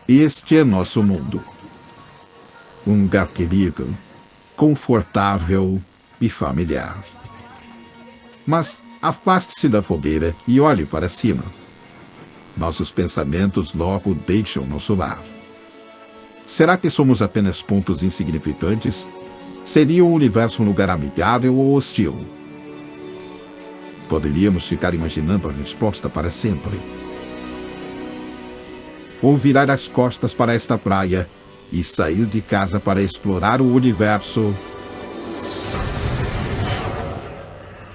Este é nosso mundo. Um lugar querido, confortável e familiar. Mas afaste-se da fogueira e olhe para cima. Nossos pensamentos logo deixam nosso lar. Será que somos apenas pontos insignificantes? Seria o universo um lugar amigável ou hostil? Poderíamos ficar imaginando a resposta para sempre. Ou virar as costas para esta praia e sair de casa para explorar o universo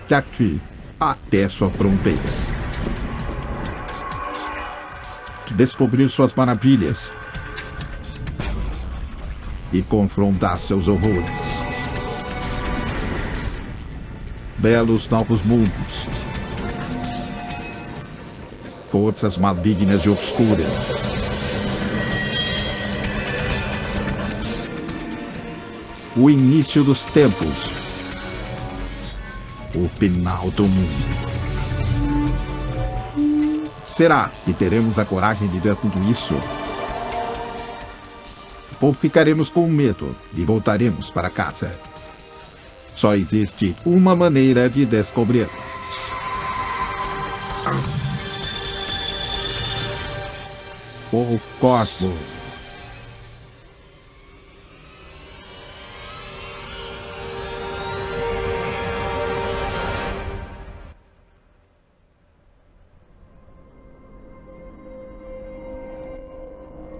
daqui até sua fronteira. Descobrir suas maravilhas e confrontar seus horrores. Belos novos mundos. Forças malignas e obscuras. O início dos tempos. O final do mundo. Será que teremos a coragem de ver tudo isso? Ou ficaremos com medo e voltaremos para casa? Só existe uma maneira de descobrir. O cosmos.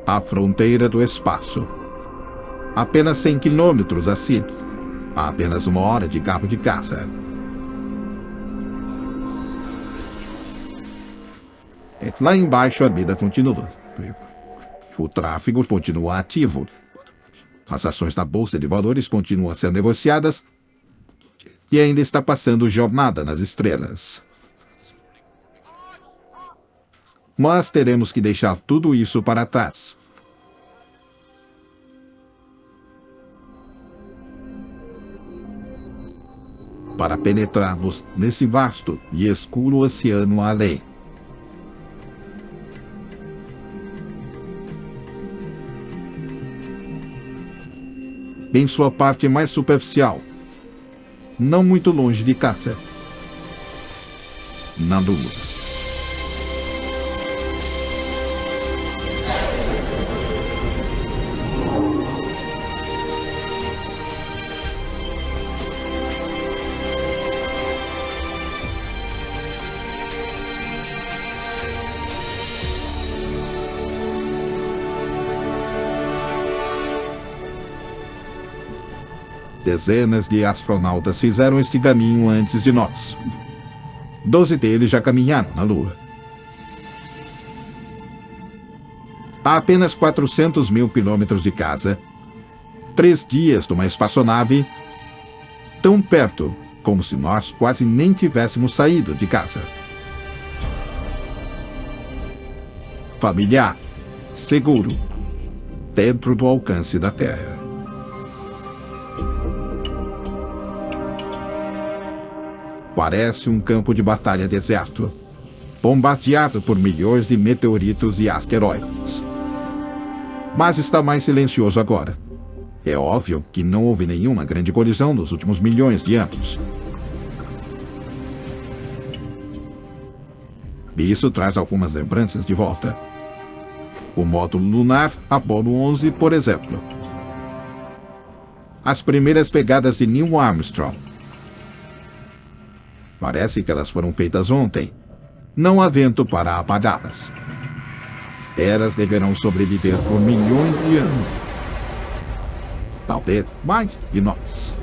A fronteira do espaço. Apenas 100 quilômetros acima. A apenas 1 hora de carro de caça. Lá embaixo a vida continua. O tráfego continua ativo. As ações da Bolsa de Valores continuam a ser negociadas. E ainda está passando jornada nas estrelas. Mas teremos que deixar tudo isso para trás. Para penetrarmos nesse vasto e escuro oceano além. Em sua parte mais superficial, não muito longe de casa, na Lua. Dezenas de astronautas fizeram este caminho antes de nós. 12 deles já caminharam na Lua. A apenas 400 mil quilômetros de casa, 3 dias de uma espaçonave, tão perto como se nós quase nem tivéssemos saído de casa. Familiar, seguro, dentro do alcance da Terra. Parece um campo de batalha deserto, bombardeado por milhões de meteoritos e asteroides. Mas está mais silencioso agora. É óbvio que não houve nenhuma grande colisão nos últimos milhões de anos. E isso traz algumas lembranças de volta. O módulo lunar Apollo 11, por exemplo. As primeiras pegadas de Neil Armstrong. Parece que elas foram feitas ontem. Não há vento para apagá-las. Elas deverão sobreviver por milhões de anos. Talvez mais de nós.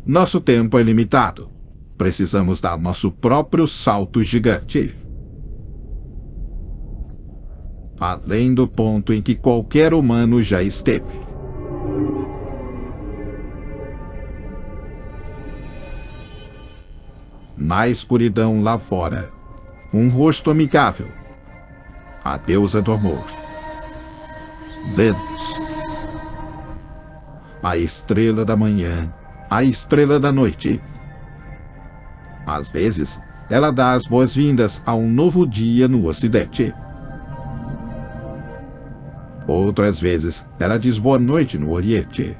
Nosso tempo é limitado. Precisamos dar nosso próprio salto gigante. Além do ponto em que qualquer humano já esteve. Na escuridão lá fora, um rosto amigável. A deusa do amor. Vênus. A estrela da manhã, a estrela da noite. Às vezes, ela dá as boas-vindas a um novo dia no Ocidente. Outras vezes, ela diz boa noite no Oriente.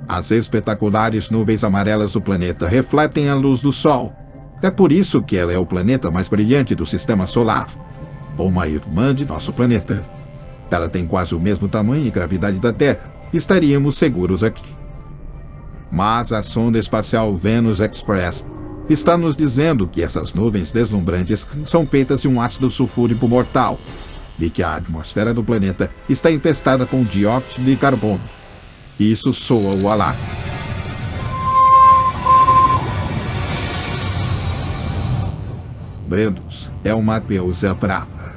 As espetaculares nuvens amarelas do planeta refletem a luz do Sol. É por isso que ela é o planeta mais brilhante do Sistema Solar. Uma irmã de nosso planeta. Ela tem quase o mesmo tamanho e gravidade da Terra. Estaríamos seguros aqui. Mas a sonda espacial Venus Express está nos dizendo que essas nuvens deslumbrantes são feitas de um ácido sulfúrico mortal e que a atmosfera do planeta está infestada com dióxido de carbono. Isso soa o alarme. Venus é uma deusa brava.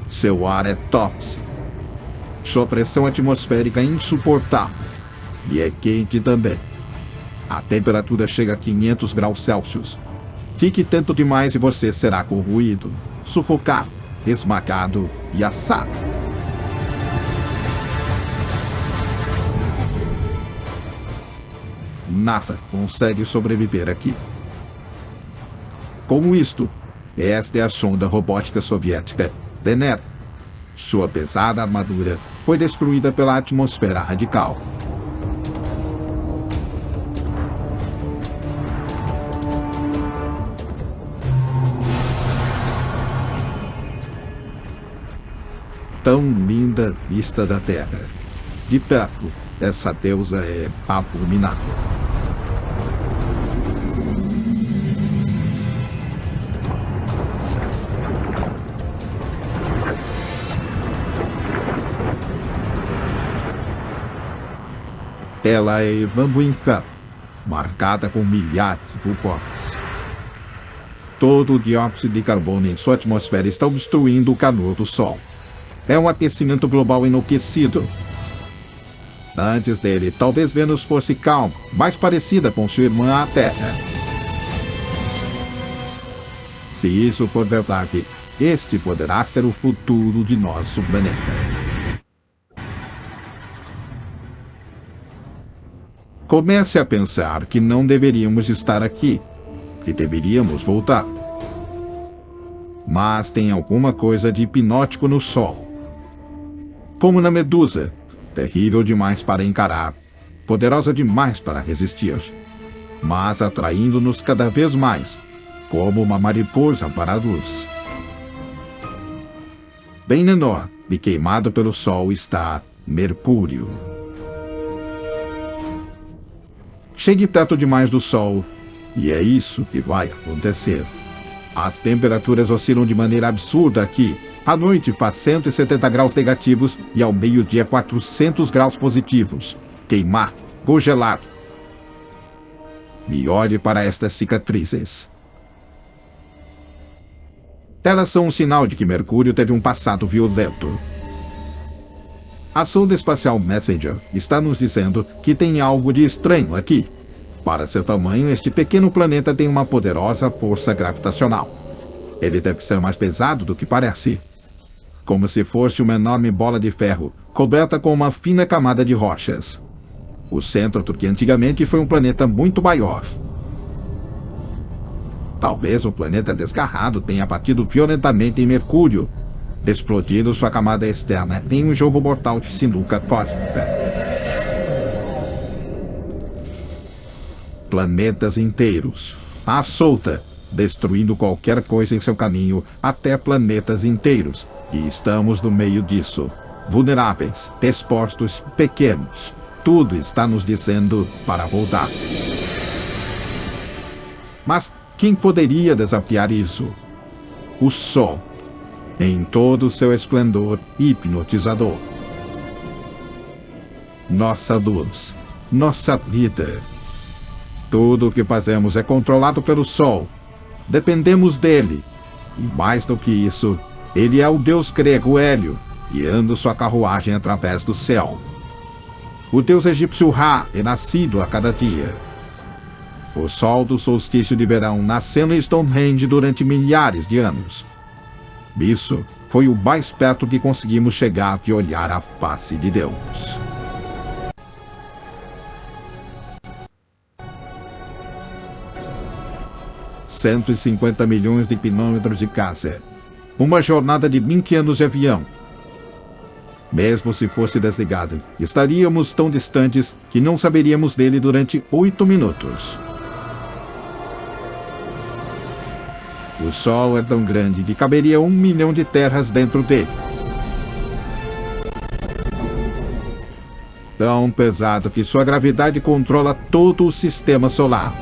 Seu ar é tóxico. Sua pressão atmosférica é insuportável. E é quente também. A temperatura chega a 500 graus Celsius. Fique tanto demais e você será corroído, sufocado, esmagado e assado. Nada consegue sobreviver aqui. Como isto, esta é a sonda robótica soviética Venera. Sua pesada armadura foi destruída pela atmosfera radical. Tão linda vista da Terra. De perto, essa deusa é abominável. Ela é irmã do inferno, marcada com milhares de vulcões. Todo o dióxido de carbono em sua atmosfera está obstruindo o calor do Sol. É um aquecimento global enlouquecido. Antes dele, talvez Vênus fosse calma, mais parecida com sua irmã a Terra. Se isso for verdade, este poderá ser o futuro de nosso planeta. Comece a pensar que não deveríamos estar aqui, que deveríamos voltar. Mas tem alguma coisa de hipnótico no Sol. Como na Medusa, terrível demais para encarar, poderosa demais para resistir, mas atraindo-nos cada vez mais, como uma mariposa para a luz. Bem menor e queimado pelo Sol está Mercúrio. Chegue perto demais do Sol, e é isso que vai acontecer. As temperaturas oscilam de maneira absurda aqui. À noite faz 170 graus negativos e ao meio-dia 400 graus positivos. Queimar, congelar. E olhe para estas cicatrizes. Elas são um sinal de que Mercúrio teve um passado violento. A sonda espacial Messenger está nos dizendo que tem algo de estranho aqui. Para seu tamanho, este pequeno planeta tem uma poderosa força gravitacional. Ele deve ser mais pesado do que parece. Como se fosse uma enorme bola de ferro, coberta com uma fina camada de rochas. O centro do que antigamente foi um planeta muito maior. Talvez o planeta desgarrado tenha batido violentamente em Mercúrio, explodindo sua camada externa em um jogo mortal de sinuca cósmica. Planetas inteiros, à solta, destruindo qualquer coisa em seu caminho, até planetas inteiros. E estamos no meio disso, vulneráveis, expostos, pequenos. Tudo está nos dizendo para voltar. Mas quem poderia desafiar isso? O Sol, em todo o seu esplendor hipnotizador. Nossa luz, nossa vida. Tudo o que fazemos é controlado pelo Sol. Dependemos dele. E mais do que isso, ele é o deus grego Hélio, guiando sua carruagem através do céu. O deus egípcio Ra é nascido a cada dia. O sol do solstício de verão nasceu em Stonehenge durante milhares de anos. Isso foi o mais perto que conseguimos chegar de olhar a face de Deus. 150 milhões de quilômetros de casa. Uma jornada de 20 anos de avião. Mesmo se fosse desligado, estaríamos tão distantes que não saberíamos dele durante 8 minutos. O Sol é tão grande que caberia 1 milhão de terras dentro dele. Tão pesado que sua gravidade controla todo o sistema solar.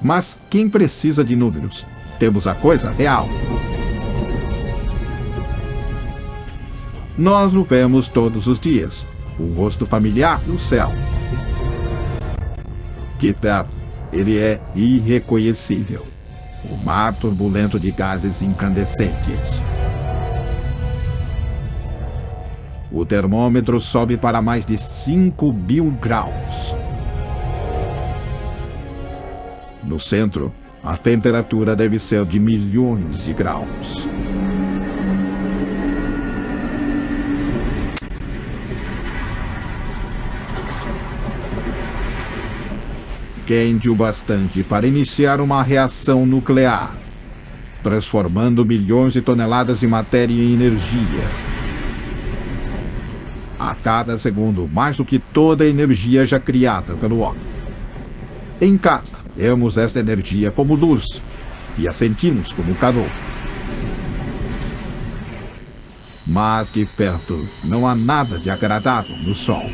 Mas quem precisa de números? Temos a coisa real. Nós o vemos todos os dias. Um rosto familiar no céu. Kitab, ele é irreconhecível. O mar turbulento de gases incandescentes. O termômetro sobe para mais de 5.000 graus. No centro, a temperatura deve ser de milhões de graus. Quente o bastante para iniciar uma reação nuclear, transformando milhões de toneladas de matéria em energia. A cada segundo, mais do que toda a energia já criada pelo homem. Em casa, vemos esta energia como luz e a sentimos como calor. Mas de perto, não há nada de agradável no Sol.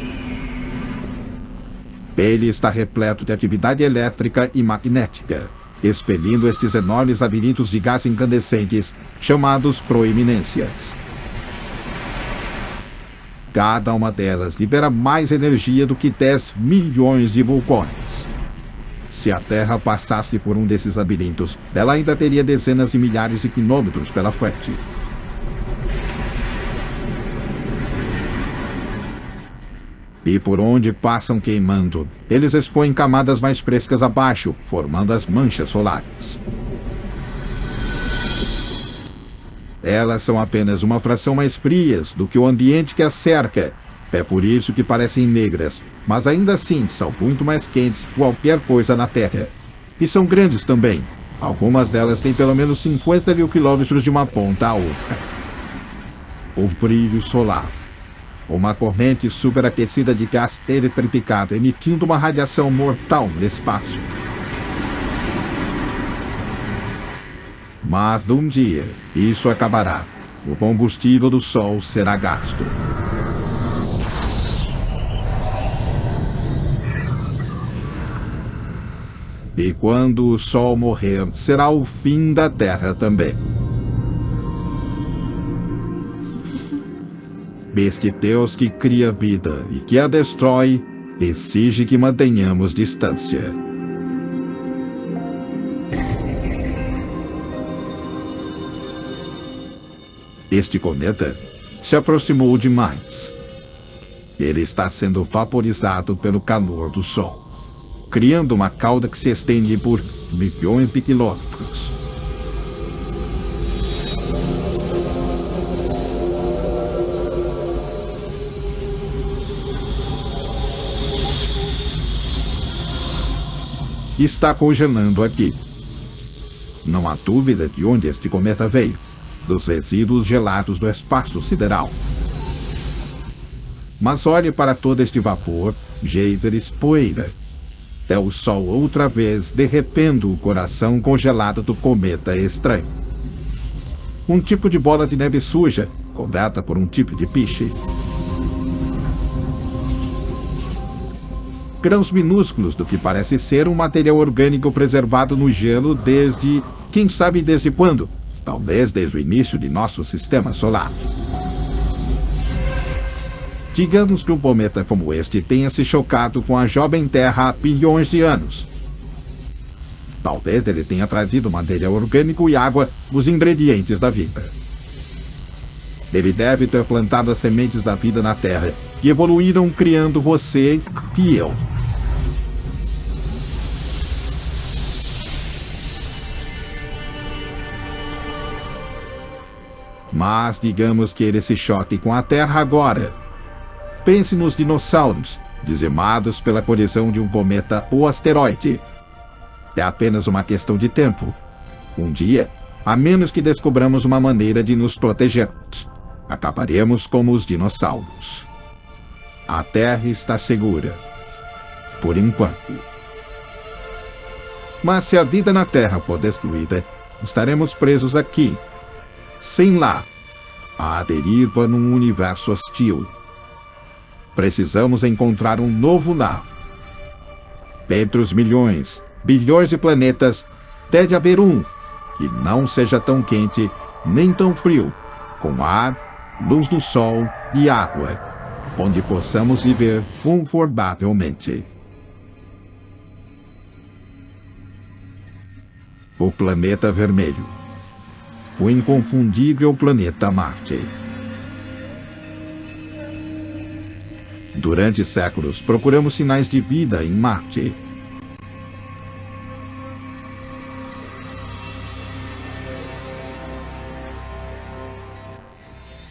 Ele está repleto de atividade elétrica e magnética, expelindo estes enormes labirintos de gás incandescentes, chamados proeminências. Cada uma delas libera mais energia do que 10 milhões de vulcões. Se a Terra passasse por um desses labirintos, ela ainda teria dezenas de milhares de quilômetros pela frente. E por onde passam queimando, eles expõem camadas mais frescas abaixo, formando as manchas solares. Elas são apenas uma fração mais frias do que o ambiente que as cerca. É por isso que parecem negras, mas ainda assim são muito mais quentes que qualquer coisa na Terra. E são grandes também. Algumas delas têm pelo menos 50.000 quilômetros de uma ponta a outra. O brilho solar. Uma corrente superaquecida de gás eletrificado emitindo uma radiação mortal no espaço. Mas um dia, isso acabará. O combustível do Sol será gasto. E quando o Sol morrer, será o fim da Terra também. Este Deus que cria vida e que a destrói, exige que mantenhamos distância. Este cometa se aproximou demais. Ele está sendo vaporizado pelo calor do Sol, criando uma cauda que se estende por milhões de quilômetros. Está congelando aqui. Não há dúvida de onde este cometa veio, dos resíduos gelados do espaço sideral. Mas olhe para todo este vapor, geysers, poeira. É o Sol outra vez derretendo o coração congelado do cometa estranho. Um tipo de bola de neve suja, coberta por um tipo de piche. Grãos minúsculos do que parece ser um material orgânico preservado no gelo desde, quem sabe desde quando? Talvez desde o início de nosso sistema solar. Digamos que um cometa como este tenha se chocado com a jovem Terra há bilhões de anos. Talvez ele tenha trazido material orgânico e água, os ingredientes da vida. Ele deve ter plantado as sementes da vida na Terra, que evoluíram criando você e eu. Mas digamos que ele se choque com a Terra agora. Pense nos dinossauros. dizimados pela colisão de um cometa ou asteroide. É apenas uma questão de tempo. Um dia, a menos que descobramos uma maneira de nos protegermos, acabaremos como os dinossauros. A Terra está segura. Por enquanto. Mas se a vida na Terra for destruída, estaremos presos aqui, sem lar, à deriva num universo hostil. Precisamos encontrar um novo lar. Entre os milhões, bilhões de planetas, deve haver um que não seja tão quente nem tão frio, com ar, luz do sol e água, onde possamos viver confortavelmente. O planeta vermelho. O inconfundível planeta Marte. Durante séculos, procuramos sinais de vida em Marte.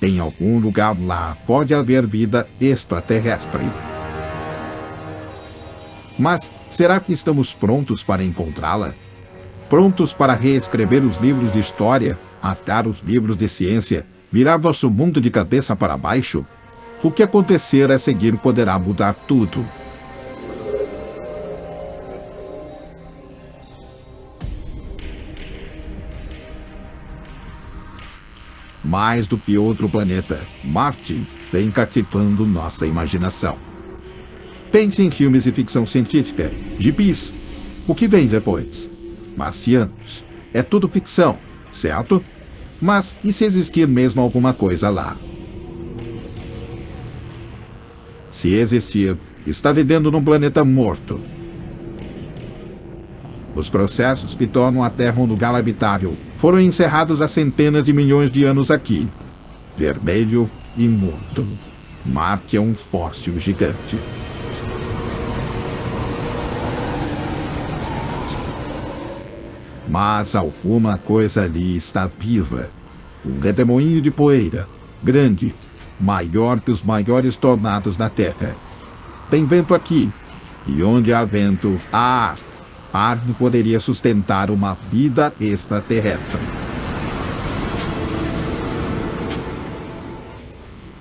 Em algum lugar lá pode haver vida extraterrestre. Mas será que estamos prontos para encontrá-la? Prontos para reescrever os livros de história, rasgar os livros de ciência, virar nosso mundo de cabeça para baixo? O que acontecer a seguir poderá mudar tudo. Mais do que outro planeta, Marte vem cativando nossa imaginação. Pense em filmes de ficção científica, gibis. O que vem depois? Marcianos. É tudo ficção, certo? Mas e se existir mesmo alguma coisa lá? Se existir, está vivendo num planeta morto. Os processos que tornam a Terra um lugar habitável foram encerrados há centenas de milhões de anos aqui. Vermelho e morto. Marte é um fóssil gigante. Mas alguma coisa ali está viva. Um redemoinho de poeira, grande, maior que os maiores tornados da Terra. Tem vento aqui, e onde há vento, há ar. Ar que poderia sustentar uma vida extraterrestre.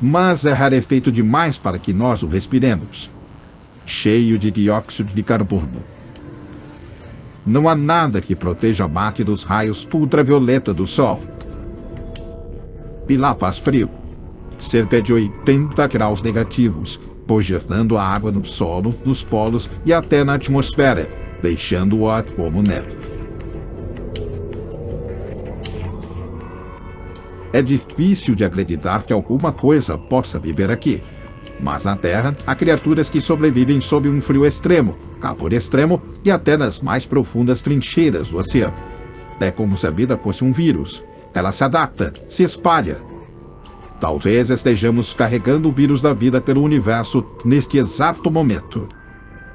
Mas é rarefeito demais para que nós o respiremos. Cheio de dióxido de carbono. Não há nada que proteja Marte dos raios ultravioleta do Sol. E lá faz frio. Cerca de 80 graus negativos, projetando a água no solo, nos polos e até na atmosfera, deixando o ar como neve. É difícil de acreditar que alguma coisa possa viver aqui. Mas na Terra, há criaturas que sobrevivem sob um frio extremo, calor extremo e até nas mais profundas trincheiras do oceano. É como se a vida fosse um vírus. Ela se adapta, se espalha. Talvez estejamos carregando o vírus da vida pelo universo neste exato momento.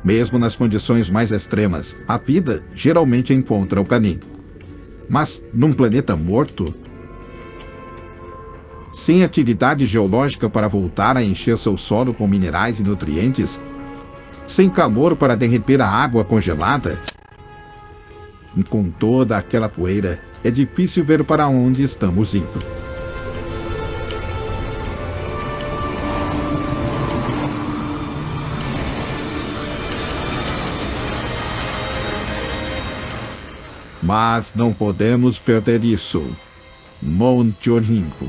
Mesmo nas condições mais extremas, a vida geralmente encontra o caminho. Mas num planeta morto, sem atividade geológica para voltar a encher seu solo com minerais e nutrientes, sem calor para derreter a água congelada, e com toda aquela poeira, é difícil ver para onde estamos indo. Mas não podemos perder isso. Monte Olimpo.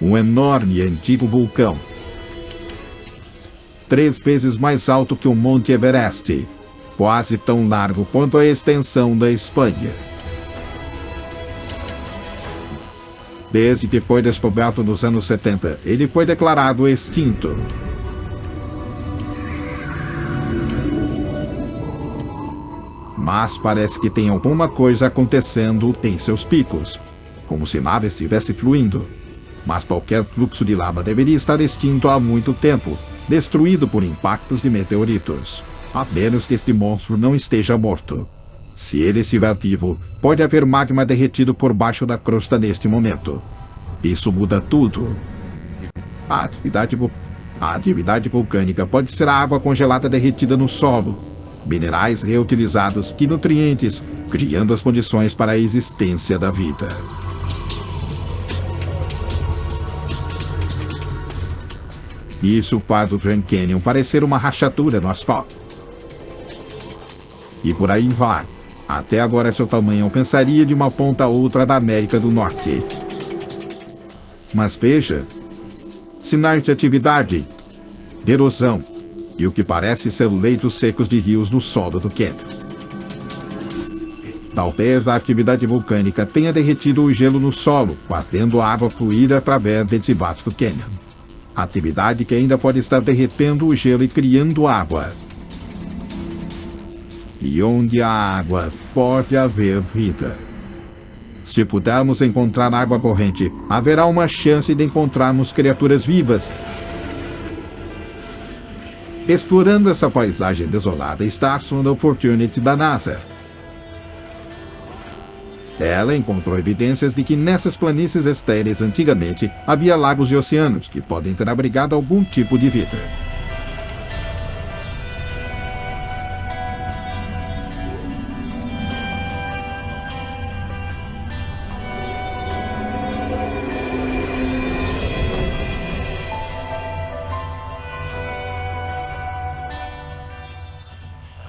Um enorme e antigo vulcão. 3 vezes mais alto que o Monte Everest. Quase tão largo quanto a extensão da Espanha. Desde que foi descoberto nos anos 70, ele foi declarado extinto. Mas parece que tem alguma coisa acontecendo em seus picos, como se nada estivesse fluindo. Mas qualquer fluxo de lava deveria estar extinto há muito tempo, destruído por impactos de meteoritos, a menos que este monstro não esteja morto. Se ele estiver vivo, pode haver magma derretido por baixo da crosta neste momento. Isso muda tudo. A A atividade vulcânica pode ser a água congelada derretida no solo, minerais reutilizados e nutrientes, criando as condições para a existência da vida. Isso faz o Grand Canyon parecer uma rachadura no asfalto. E por aí vai. Até agora seu tamanho alcançaria de uma ponta a outra da América do Norte. Mas veja, sinais de atividade, de erosão e o que parece ser leitos secos de rios no solo do canyon. Talvez a atividade vulcânica tenha derretido o gelo no solo, fazendo a água fluir através desse vasto canyon. Atividade que ainda pode estar derretendo o gelo e criando água. E onde há água, pode haver vida. Se pudermos encontrar água corrente, haverá uma chance de encontrarmos criaturas vivas. Explorando essa paisagem desolada está a sonda Opportunity da NASA. Ela encontrou evidências de que nessas planícies estéreis antigamente havia lagos e oceanos que podem ter abrigado algum tipo de vida.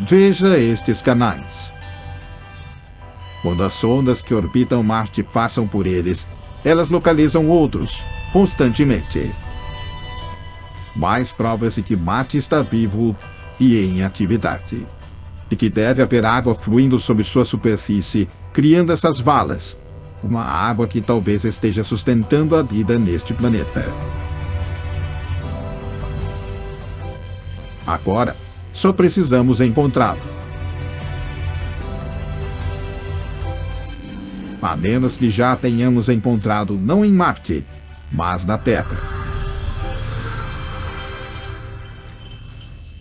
Veja estes canais. Quando as sondas que orbitam Marte passam por eles, elas localizam outros, constantemente. Mais provas de que Marte está vivo e em atividade. E que deve haver água fluindo sobre sua superfície, criando essas valas. Uma água que talvez esteja sustentando a vida neste planeta. Agora, só precisamos encontrá-lo. A menos que já tenhamos encontrado não em Marte, mas na Terra.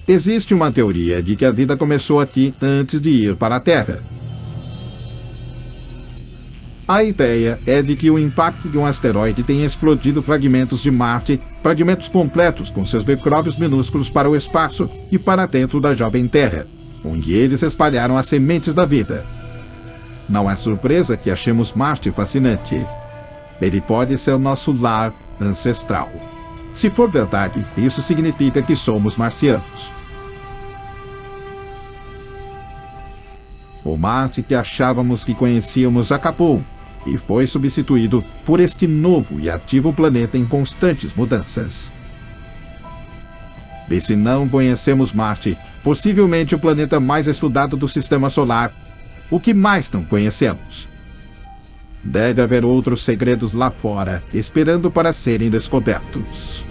Existe uma teoria de que a vida começou aqui antes de ir para a Terra. A ideia é de que o impacto de um asteroide tenha explodido fragmentos de Marte, fragmentos completos com seus micróbios minúsculos para o espaço e para dentro da jovem Terra, onde eles espalharam as sementes da vida. Não é surpresa que achemos Marte fascinante. Ele pode ser o nosso lar ancestral. Se for verdade, isso significa que somos marcianos. O Marte que achávamos que conhecíamos acabou e foi substituído por este novo e ativo planeta em constantes mudanças. E se não conhecemos Marte, possivelmente o planeta mais estudado do Sistema Solar, o que mais não conhecemos? Deve haver outros segredos lá fora, esperando para serem descobertos.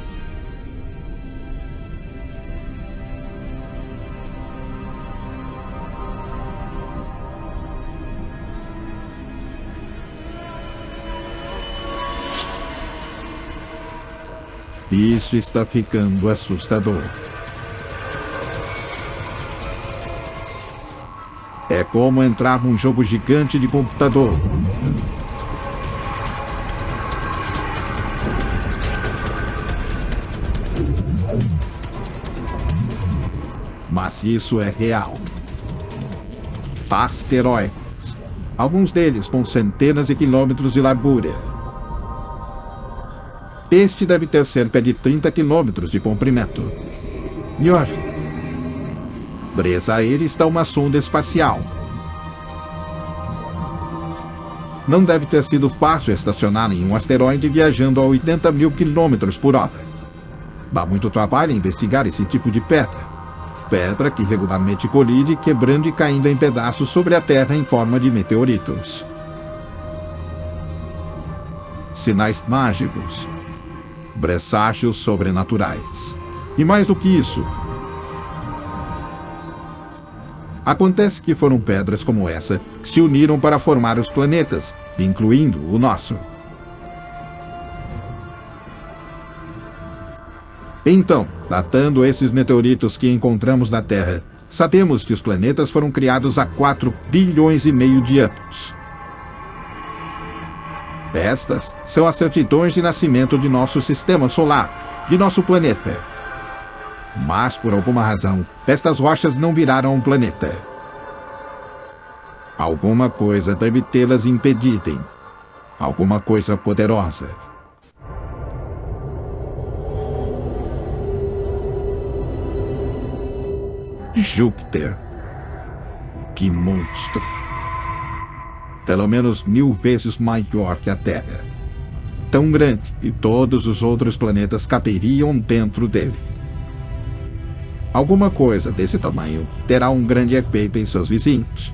Isso está ficando assustador. É como entrar num jogo gigante de computador. Mas isso é real. Asteroides. Alguns deles com centenas de quilômetros de largura. Este deve ter cerca de 30 quilômetros de comprimento. Melhor, presa a ele está uma sonda espacial. Não deve ter sido fácil estacionar em um asteroide viajando a 80 mil quilômetros por hora. Dá muito trabalho investigar esse tipo de pedra. Pedra que regularmente colide, quebrando e caindo em pedaços sobre a Terra em forma de meteoritos. Sinais mágicos. Presságios sobrenaturais. E mais do que isso, acontece que foram pedras como essa que se uniram para formar os planetas, incluindo o nosso. Então, datando esses meteoritos que encontramos na Terra, sabemos que os planetas foram criados há 4 bilhões e meio de anos. Estas são as certidões de nascimento de nosso sistema solar, de nosso planeta. Mas, por alguma razão, estas rochas não viraram um planeta. Alguma coisa deve tê-las impedido. Alguma coisa poderosa. Júpiter. Que monstro! Pelo menos 1000 vezes maior que a Terra. Tão grande que todos os outros planetas caberiam dentro dele. Alguma coisa desse tamanho terá um grande efeito em seus vizinhos.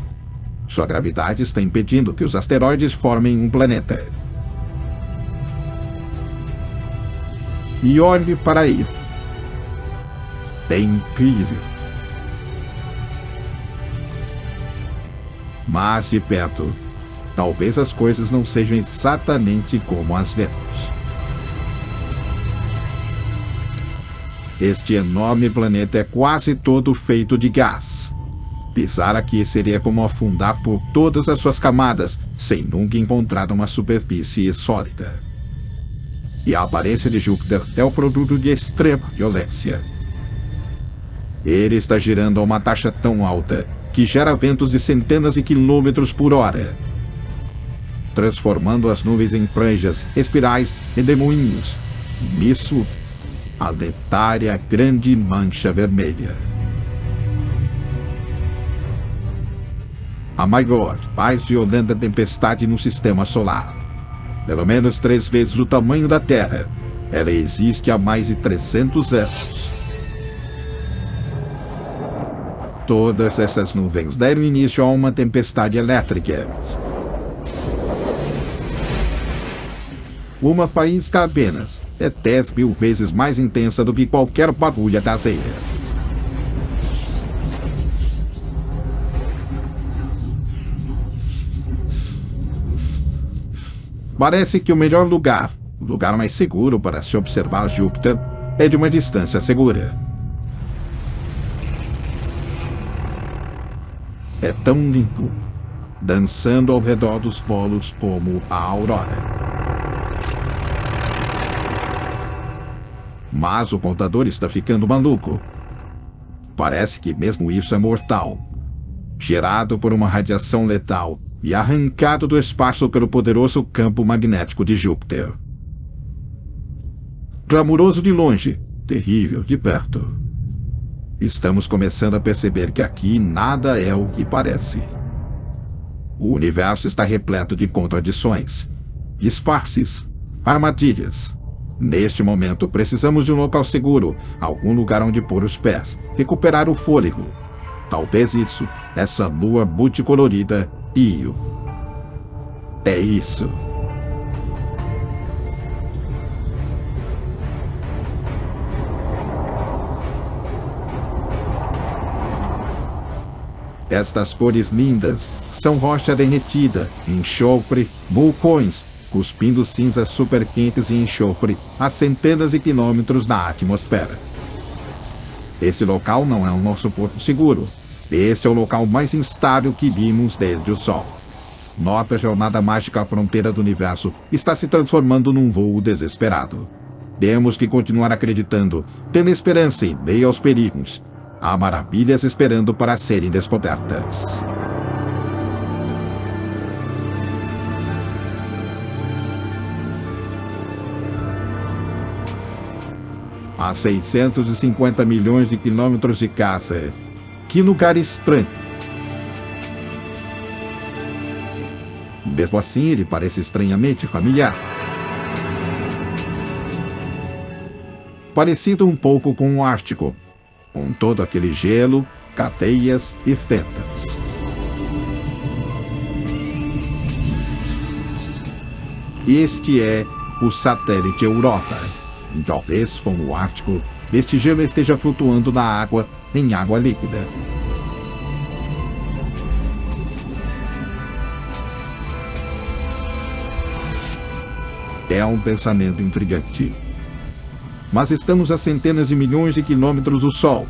Sua gravidade está impedindo que os asteroides formem um planeta. E olhe para ele. É incrível. Mas de perto, talvez as coisas não sejam exatamente como as vemos. Este enorme planeta é quase todo feito de gás. Pisar aqui seria como afundar por todas as suas camadas, sem nunca encontrar uma superfície sólida. E a aparência de Júpiter é o produto de extrema violência. Ele está girando a uma taxa tão alta que gera ventos de centenas de quilômetros por hora, transformando as nuvens em franjas, espirais e demoinhos. Nisso, a lendária Grande Mancha Vermelha. A maior, mais violenta tempestade no sistema solar. Pelo menos 3 vezes o tamanho da Terra. Ela existe há mais de 300 anos. Todas essas nuvens deram início a uma tempestade elétrica. Uma faísca apenas é 10.000 vezes mais intensa do que qualquer bagulha caseira. Parece que o melhor lugar, o lugar mais seguro para se observar Júpiter, é de uma distância segura. É tão limpo, dançando ao redor dos polos como a aurora. Mas o contador está ficando maluco. Parece que mesmo isso é mortal. Gerado por uma radiação letal e arrancado do espaço pelo poderoso campo magnético de Júpiter. Glamuroso de longe, terrível de perto. Estamos começando a perceber que aqui nada é o que parece. O universo está repleto de contradições, disfarces, armadilhas. Neste momento, precisamos de um local seguro, algum lugar onde pôr os pés, recuperar o fôlego. Talvez isso, essa lua multicolorida, Io. É isso. Estas cores lindas são rocha derretida, enxofre, vulcões, cuspindo cinzas superquentes e enxofre a centenas de quilômetros na atmosfera. Este local não é o nosso porto seguro. Este é o local mais instável que vimos desde o Sol. Nossa jornada mágica à fronteira do universo está se transformando num voo desesperado. Temos que continuar acreditando, tendo esperança em meio aos perigos. Há maravilhas esperando para serem descobertas. Há 650 milhões de quilômetros de casa. Que lugar estranho. Mesmo assim, ele parece estranhamente familiar. Parecido um pouco com o Ártico, com todo aquele gelo, cadeias e fendas. Este é o satélite Europa. Talvez, como o Ártico, este gelo esteja flutuando na água, em água líquida. É um pensamento intrigante. Mas estamos a centenas de milhões de quilômetros do Sol.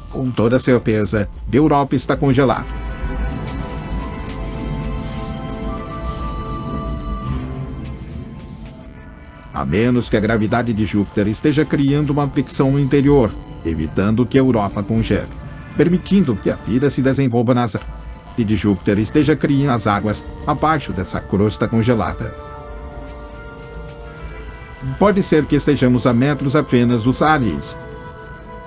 Com toda certeza, a Europa está congelada. A menos que a gravidade de Júpiter esteja criando uma fricção no interior, evitando que a Europa congele, permitindo que a vida se desenvolva e de Júpiter esteja criando as águas abaixo dessa crosta congelada. Pode ser que estejamos a metros apenas dos aliens,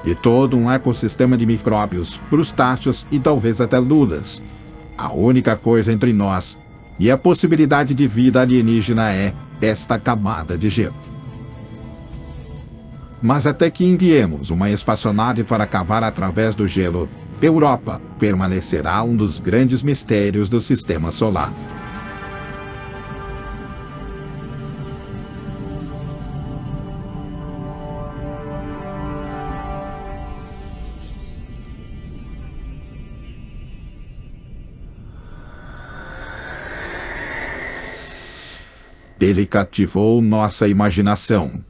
e todo um ecossistema de micróbios, crustáceos e talvez até lulas. A única coisa entre nós e a possibilidade de vida alienígena é esta camada de gelo. Mas até que enviemos uma espaçonave para cavar através do gelo, Europa permanecerá um dos grandes mistérios do Sistema Solar. Ele cativou nossa imaginação,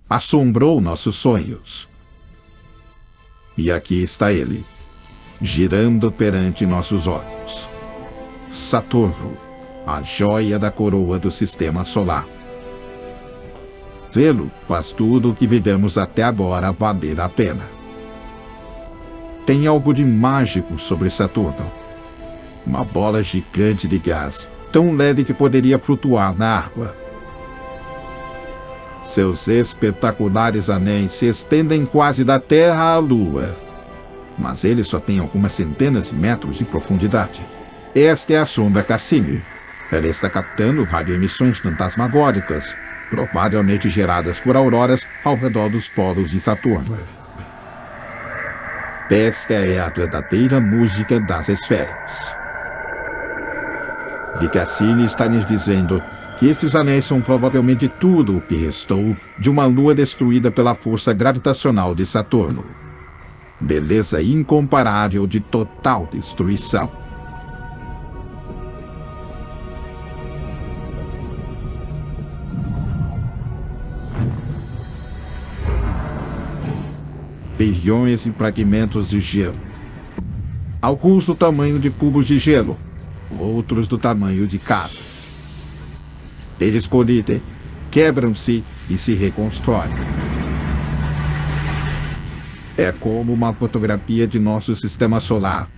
assombrou nossos sonhos. E aqui está ele, girando perante nossos olhos. Saturno, a joia da coroa do Sistema Solar. Vê-lo faz tudo o que vivemos até agora valer a pena. Tem algo de mágico sobre Saturno. Uma bola gigante de gás, tão leve que poderia flutuar na água. Seus espetaculares anéis se estendem quase da Terra à Lua, mas ele só tem algumas centenas de metros de profundidade. Esta é a sonda Cassini. Ela está captando radioemissões fantasmagóricas, provavelmente geradas por auroras ao redor dos polos de Saturno. Esta é a verdadeira música das esferas. E Cassini está nos dizendo que estes anéis são provavelmente tudo o que restou de uma lua destruída pela força gravitacional de Saturno. Beleza incomparável de total destruição. Bilhões de fragmentos de gelo. Alguns do tamanho de cubos de gelo, outros do tamanho de casa. Eles colidem, quebram-se e se reconstroem. É como uma fotografia de nosso Sistema Solar,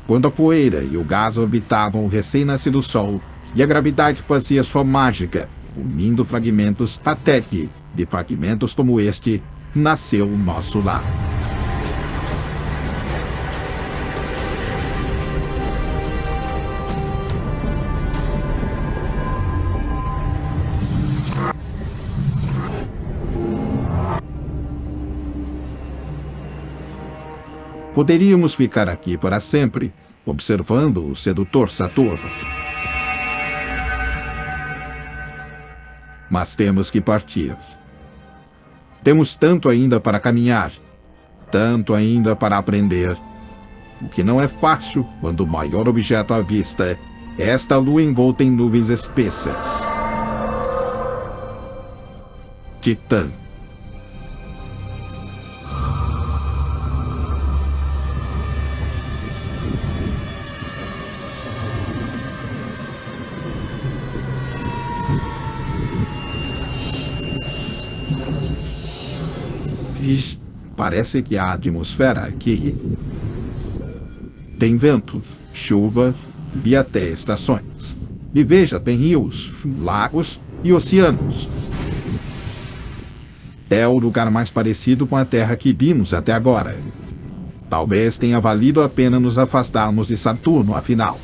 quando a poeira e o gás orbitavam o recém-nascido Sol e a gravidade fazia sua mágica, unindo fragmentos até que, de fragmentos como este, nasceu o nosso lar. Poderíamos ficar aqui para sempre, observando o sedutor Saturno. Mas temos que partir. Temos tanto ainda para caminhar, tanto ainda para aprender. O que não é fácil quando o maior objeto à vista é esta lua envolta em nuvens espessas. Titã. Parece que a atmosfera aqui tem vento, chuva e até estações. E veja, tem rios, lagos e oceanos. É o lugar mais parecido com a Terra que vimos até agora. Talvez tenha valido a pena nos afastarmos de Saturno, afinal.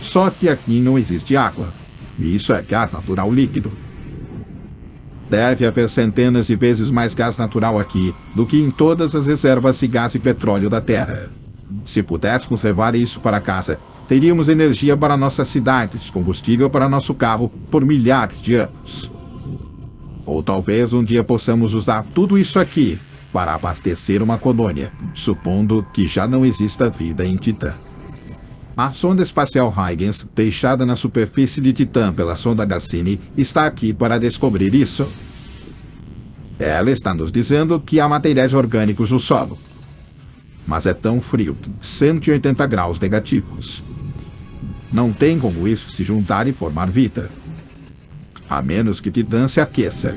Só que aqui não existe água. E isso é gás natural líquido. Deve haver centenas de vezes mais gás natural aqui do que em todas as reservas de gás e petróleo da Terra. Se pudéssemos levar isso para casa, teríamos energia para nossas cidades, combustível para nosso carro por milhares de anos. Ou talvez um dia possamos usar tudo isso aqui para abastecer uma colônia, supondo que já não exista vida em Titã. A sonda espacial Huygens, deixada na superfície de Titã pela sonda Cassini, está aqui para descobrir isso. Ela está nos dizendo que há materiais orgânicos no solo. Mas é tão frio, 180 graus negativos. Não tem como isso se juntar e formar vida. A menos que Titã se aqueça.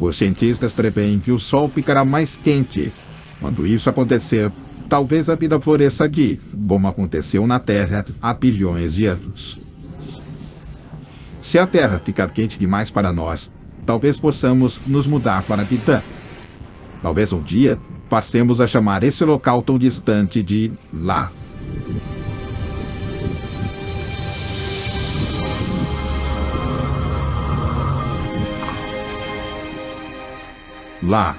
Os cientistas preveem que o Sol ficará mais quente. Quando isso acontecer, talvez a vida floresça aqui, como aconteceu na Terra há bilhões de anos. Se a Terra ficar quente demais para nós, talvez possamos nos mudar para Titã. Talvez um dia passemos a chamar esse local tão distante de lá. Lá.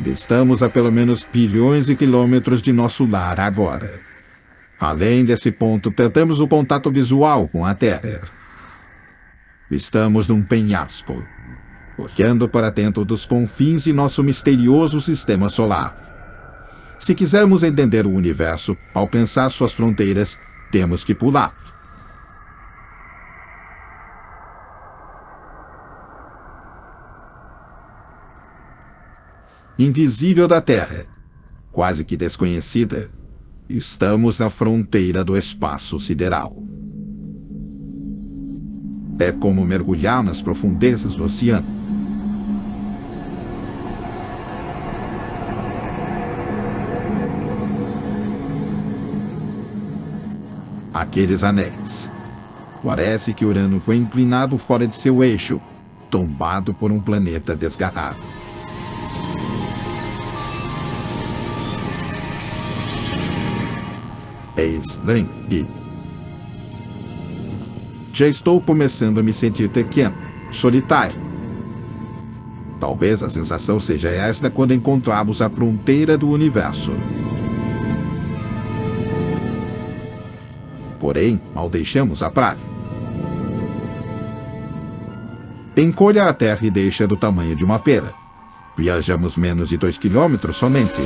Estamos a pelo menos bilhões de quilômetros de nosso lar agora. Além desse ponto, perdemos o contato visual com a Terra. Estamos num penhasco, olhando para dentro dos confins de nosso misterioso sistema solar. Se quisermos entender o universo, ao pensar suas fronteiras, temos que pular. Invisível da Terra, quase que desconhecida, estamos na fronteira do espaço sideral. É como mergulhar nas profundezas do oceano. Aqueles anéis. Parece que Urano foi inclinado fora de seu eixo, tombado por um planeta desgarrado. É estranho. Já estou começando a me sentir pequeno, solitário. Talvez a sensação seja esta quando encontramos a fronteira do universo. Porém, mal deixamos a praia. Encolha a Terra e deixa do tamanho de uma pera. Viajamos menos de 2 quilômetros somente.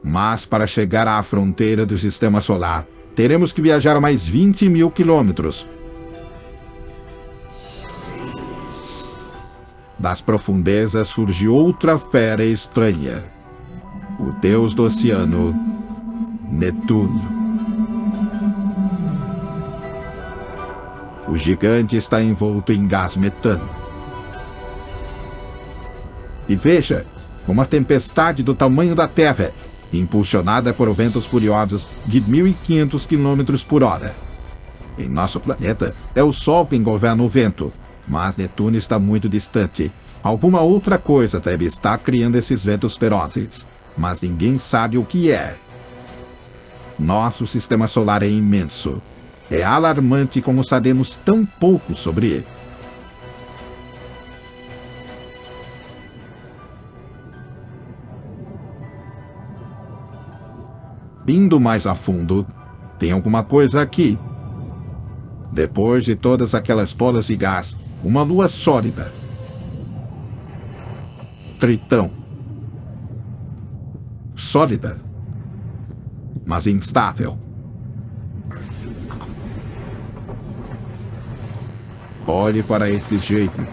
Mas para chegar à fronteira do sistema solar, teremos que viajar mais 20 mil quilômetros. Das profundezas surge outra fera estranha. O deus do oceano, Netuno. O gigante está envolto em gás metano. E veja, uma tempestade do tamanho da Terra, impulsionada por ventos furiosos de 1.500 km por hora. Em nosso planeta, é o Sol quem governa o vento, mas Netuno está muito distante. Alguma outra coisa deve estar criando esses ventos ferozes, mas ninguém sabe o que é. Nosso sistema solar é imenso. É alarmante como sabemos tão pouco sobre ele. Indo mais a fundo, tem alguma coisa aqui. Depois de todas aquelas bolas de gás, uma lua sólida. Tritão. Sólida, mas instável. Olhe para esse jeito.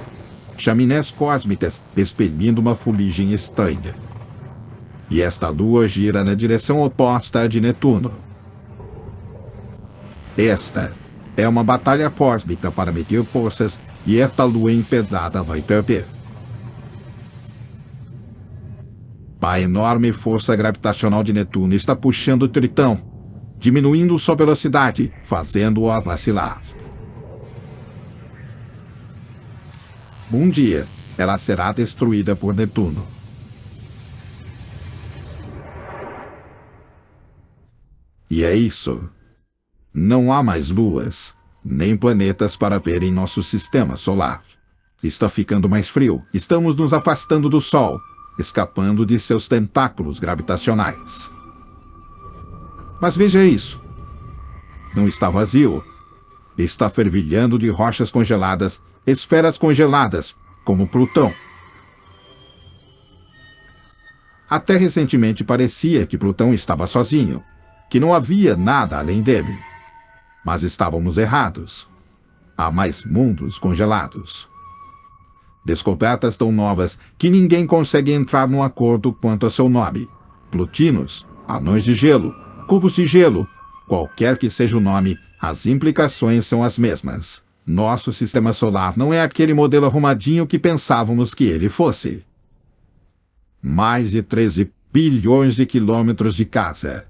Chaminés cósmicas expelindo uma fuligem estranha. E esta lua gira na direção oposta à de Netuno. Esta é uma batalha cósmica para medir forças e esta lua empedrada vai perder. A enorme força gravitacional de Netuno está puxando Tritão, diminuindo sua velocidade, fazendo-o vacilar. Um dia, ela será destruída por Netuno. E é isso. Não há mais luas, nem planetas para ver em nosso sistema solar. Está ficando mais frio. Estamos nos afastando do Sol, escapando de seus tentáculos gravitacionais. Mas veja isso. Não está vazio. Está fervilhando de rochas congeladas, esferas congeladas, como Plutão. Até recentemente parecia que Plutão estava sozinho, que não havia nada além dele. Mas estávamos errados. Há mais mundos congelados. Descobertas tão novas que ninguém consegue entrar num acordo quanto a seu nome. Plutinos, anões de gelo, cubos de gelo, qualquer que seja o nome, as implicações são as mesmas. Nosso sistema solar não é aquele modelo arrumadinho que pensávamos que ele fosse. Mais de 13 bilhões de quilômetros de casa.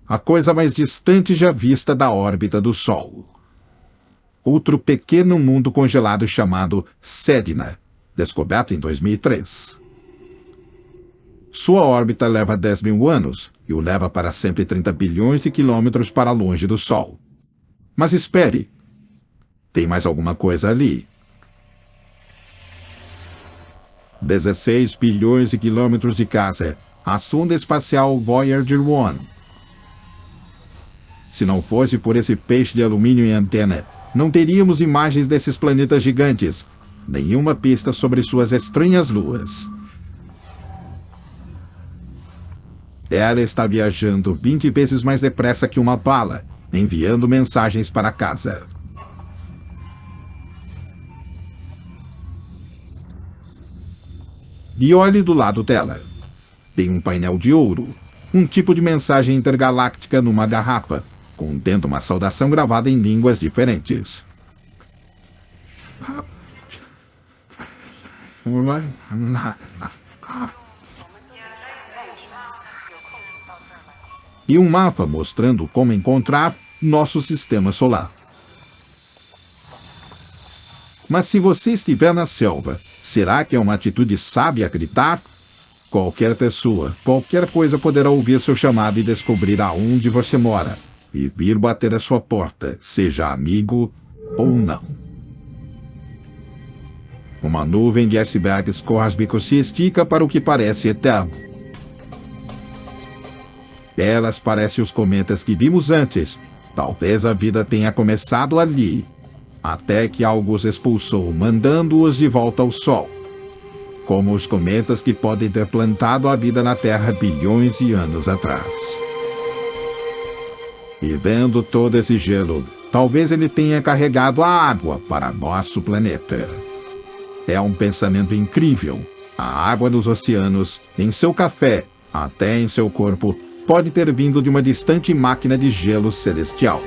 A coisa mais distante já vista da órbita do Sol. Outro pequeno mundo congelado chamado Sedna, descoberto em 2003. Sua órbita leva 10 mil anos e o leva para sempre 30 bilhões de quilômetros para longe do Sol. Mas espere, tem mais alguma coisa ali. 16 bilhões de quilômetros de casa, a sonda espacial Voyager 1. Se não fosse por esse peixe de alumínio em antena, não teríamos imagens desses planetas gigantes, nenhuma pista sobre suas estranhas luas. Ela está viajando 20 vezes mais depressa que uma bala, enviando mensagens para casa. E olhe do lado dela. Tem um painel de ouro, um tipo de mensagem intergaláctica numa garrafa, contendo uma saudação gravada em línguas diferentes. E um mapa mostrando como encontrar nosso sistema solar. Mas se você estiver na selva, será que é uma atitude sábia gritar? Qualquer pessoa, qualquer coisa poderá ouvir seu chamado e descobrir aonde você mora, e vir bater à sua porta, seja amigo ou não. Uma nuvem de icebergs cósmicos se estica para o que parece eterno. Elas parecem os cometas que vimos antes. Talvez a vida tenha começado ali, até que algo os expulsou, mandando-os de volta ao Sol. Como os cometas que podem ter plantado a vida na Terra bilhões de anos atrás. E vendo todo esse gelo, talvez ele tenha carregado a água para nosso planeta. É um pensamento incrível. A água dos oceanos, em seu café, até em seu corpo, pode ter vindo de uma distante máquina de gelo celestial.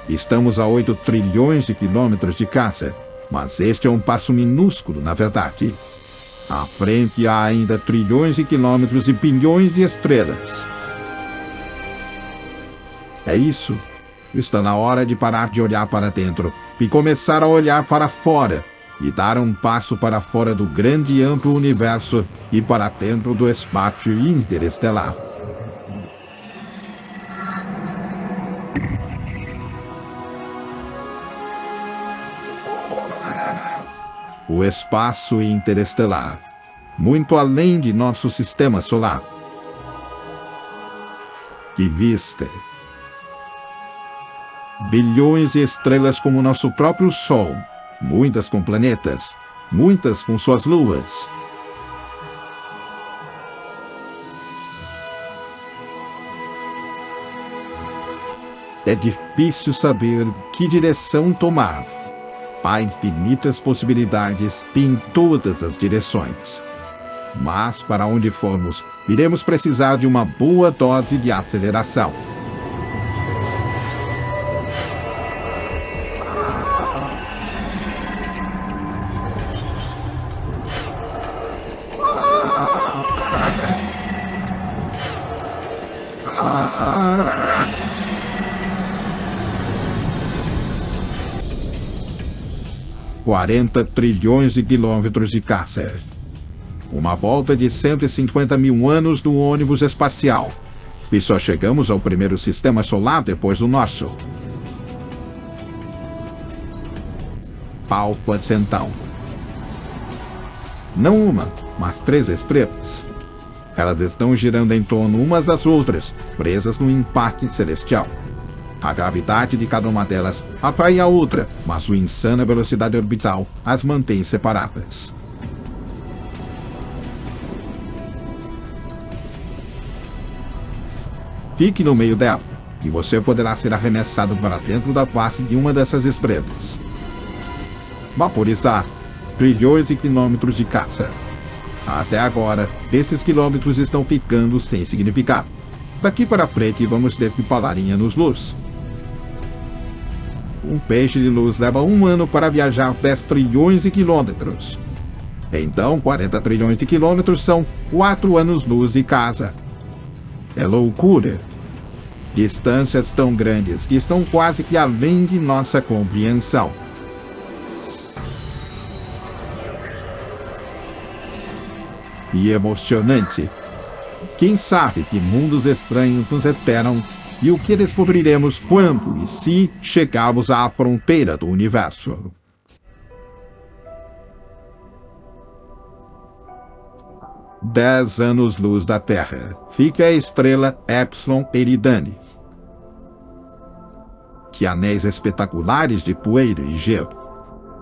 Estamos a 8 trilhões de quilômetros de casa, mas este é um passo minúsculo, na verdade. À frente há ainda trilhões de quilômetros e bilhões de estrelas. É isso. Está na hora de parar de olhar para dentro e começar a olhar para fora e dar um passo para fora do grande e amplo universo e para dentro do espaço interestelar. O espaço interestelar, muito além de nosso sistema solar. Que vista! Bilhões de estrelas como nosso próprio Sol, muitas com planetas, muitas com suas luas. É difícil saber que direção tomar. Há infinitas possibilidades em todas as direções. Mas, para onde formos, iremos precisar de uma boa dose de aceleração. $40 trilhões de quilômetros de casa. Uma volta de 150 mil anos no ônibus espacial. E só chegamos ao primeiro sistema solar depois do nosso. Alfa Centauro. Não uma, mas 3 estrelas. Elas estão girando em torno umas das outras, presas no impacto celestial. A gravidade de cada uma delas atrai a outra, mas sua insana velocidade orbital as mantém separadas. Fique no meio dela, e você poderá ser arremessado para dentro da face de uma dessas estrelas. Vaporizar trilhões de quilômetros de casa. Até agora, estes quilômetros estão ficando sem significado. Daqui para frente vamos ter que falar em anos-luz. Um peixe de luz leva 1 ano para viajar 10 trilhões de quilômetros. Então, 40 trilhões de quilômetros são 4 anos-luz de casa. É loucura. Distâncias tão grandes que estão quase que além de nossa compreensão. E emocionante. Quem sabe que mundos estranhos nos esperam e o que descobriremos quando e se chegarmos à fronteira do universo. Dez anos-luz da Terra. Fica a estrela Epsilon Eridani. Que anéis espetaculares de poeira e gelo.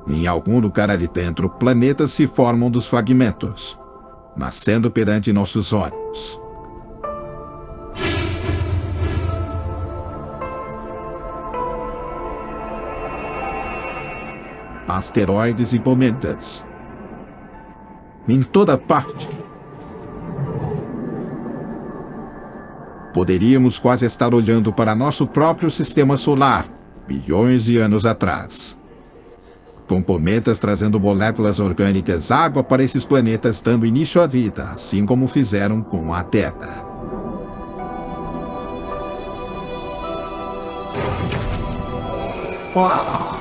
Em algum lugar ali dentro, planetas se formam dos fragmentos, nascendo perante nossos olhos. Asteroides e cometas. Em toda parte. Poderíamos quase estar olhando para nosso próprio sistema solar, bilhões de anos atrás. Com cometas trazendo moléculas orgânicas água para esses planetas, dando início à vida, assim como fizeram com a Terra. Oh!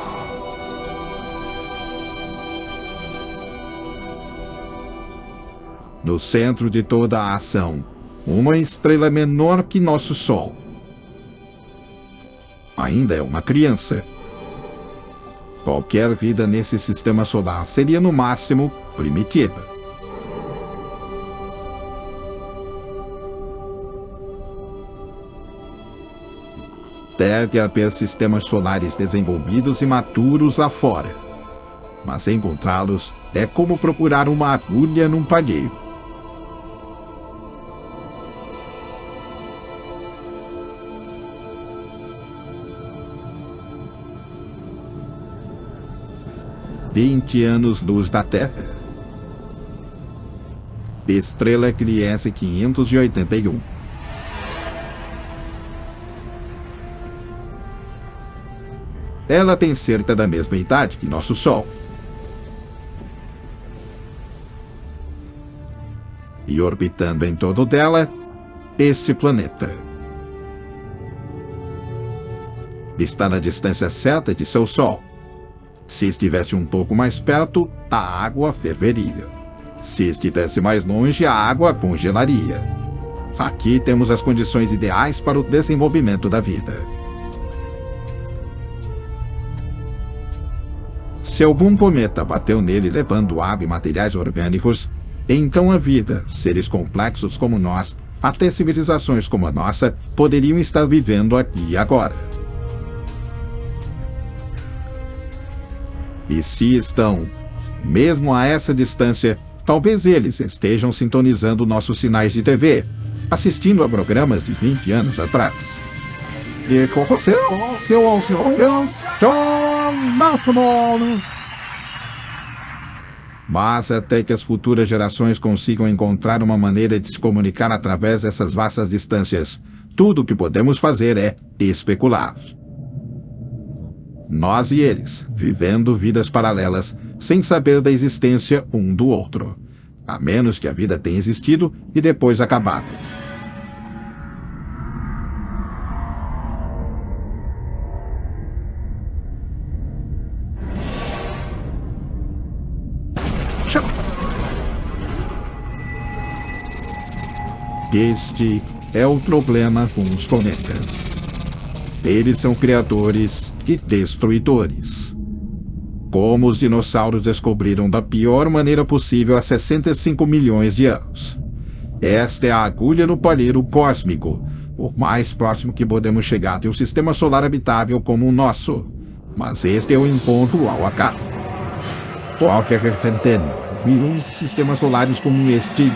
No centro de toda a ação, uma estrela menor que nosso Sol. Ainda é uma criança. Qualquer vida nesse sistema solar seria, no máximo, primitiva. Deve haver sistemas solares desenvolvidos e maturos lá fora. Mas encontrá-los é como procurar uma agulha num palheiro. "20 anos-luz da Terra. Estrela Gliese 581. Ela tem cerca da mesma idade que nosso Sol. E orbitando em torno dela, este planeta. Está na distância certa de seu Sol. Se estivesse um pouco mais perto, a água ferveria. Se estivesse mais longe, a água congelaria. Aqui temos as condições ideais para o desenvolvimento da vida. Se algum cometa bateu nele levando água e materiais orgânicos, então a vida, seres complexos como nós, até civilizações como a nossa, poderiam estar vivendo aqui e agora. E se estão, mesmo a essa distância, talvez eles estejam sintonizando nossos sinais de TV, assistindo a programas de 20 anos atrás. E com você, mas até que as futuras gerações consigam encontrar uma maneira de se comunicar através dessas vastas distâncias, tudo o que podemos fazer é especular. Nós e eles, vivendo vidas paralelas, sem saber da existência um do outro. A menos que a vida tenha existido e depois acabado. Este é o problema com os cometas. Eles são criadores e destruidores. Como os dinossauros descobriram da pior maneira possível há 65 milhões de anos. Esta é a agulha no palheiro cósmico, o mais próximo que podemos chegar de um sistema solar habitável como o nosso. Mas este é o encontro ao acaso. Qualquer centeno, milhões de sistemas solares como este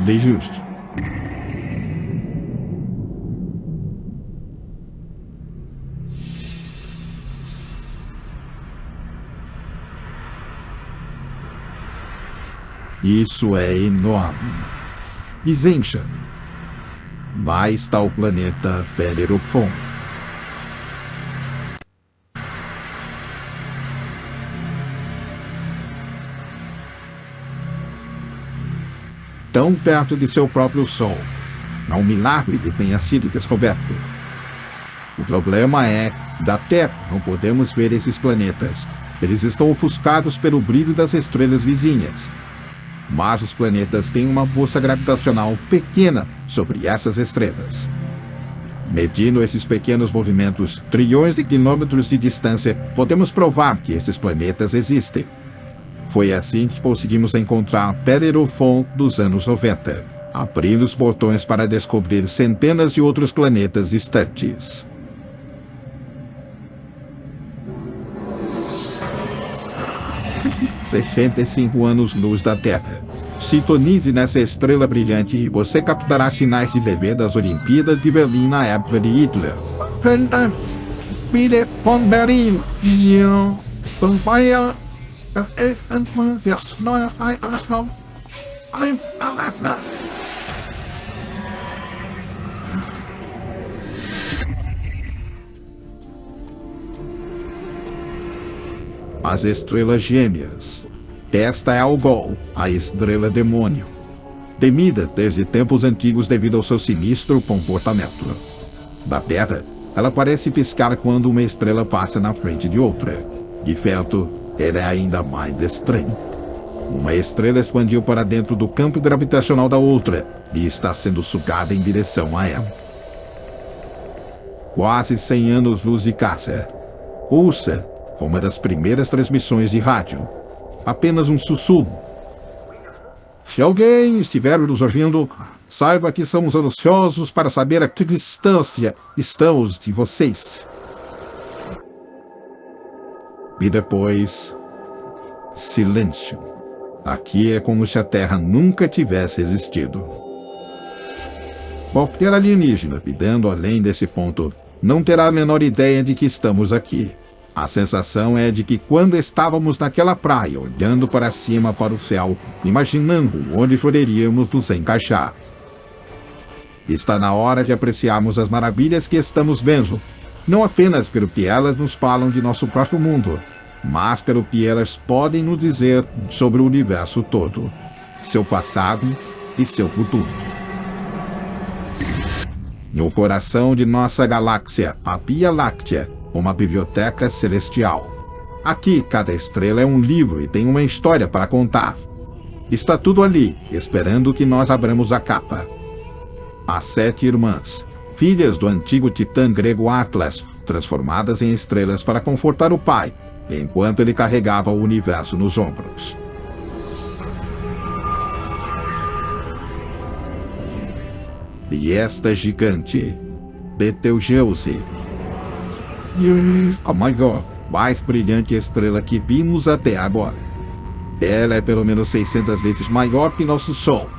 é justo. Isso é enorme. E Zensha, Lá está o planeta Bellerophon. Tão perto de seu próprio Sol. Não um milagre que tenha sido descoberto. O problema é, da Terra não podemos ver esses planetas. Eles estão ofuscados pelo brilho das estrelas vizinhas. Mas os planetas têm uma força gravitacional pequena sobre essas estrelas. Medindo esses pequenos movimentos, trilhões de quilômetros de distância, podemos provar que esses planetas existem. Foi assim que conseguimos encontrar Bellerophon dos anos 90, abrindo os portões para descobrir centenas de outros planetas distantes. "65 anos-luz da Terra. Sintonize nessa estrela brilhante e você captará sinais de bebê das Olimpíadas de Berlim na época de Hitler. As estrelas gêmeas. Esta é Algol, a estrela demônio. Temida desde tempos antigos devido ao seu sinistro comportamento. Da Terra, ela parece piscar quando uma estrela passa na frente de outra. De perto, ela é ainda mais estranha. Uma estrela expandiu para dentro do campo gravitacional da outra e está sendo sugada em direção a ela. Quase 100 anos-luz de caça. Ouça uma das primeiras transmissões de rádio. Apenas um sussurro. Se alguém estiver nos ouvindo, saiba que estamos ansiosos para saber a que distância estamos de vocês. E depois, silêncio. Aqui é como se a Terra nunca tivesse existido. Qualquer alienígena vivendo além desse ponto não terá a menor ideia de que estamos aqui. A sensação é de que quando estávamos naquela praia, olhando para cima para o céu, imaginando onde poderíamos nos encaixar. Está na hora de apreciarmos as maravilhas que estamos vendo, não apenas pelo que elas nos falam de nosso próprio mundo, mas pelo que elas podem nos dizer sobre o universo todo, seu passado e seu futuro. No coração de nossa galáxia, a Via Láctea, uma biblioteca celestial. Aqui, cada estrela é um livro e tem uma história para contar. Está tudo ali, esperando que nós abramos a capa. As 7 irmãs, filhas do antigo titã grego Atlas, transformadas em estrelas para confortar o pai, enquanto ele carregava o universo nos ombros. E esta gigante, Betelgeuse, a maior, mais brilhante estrela que vimos até agora. Ela é pelo menos 600 vezes maior que nosso Sol.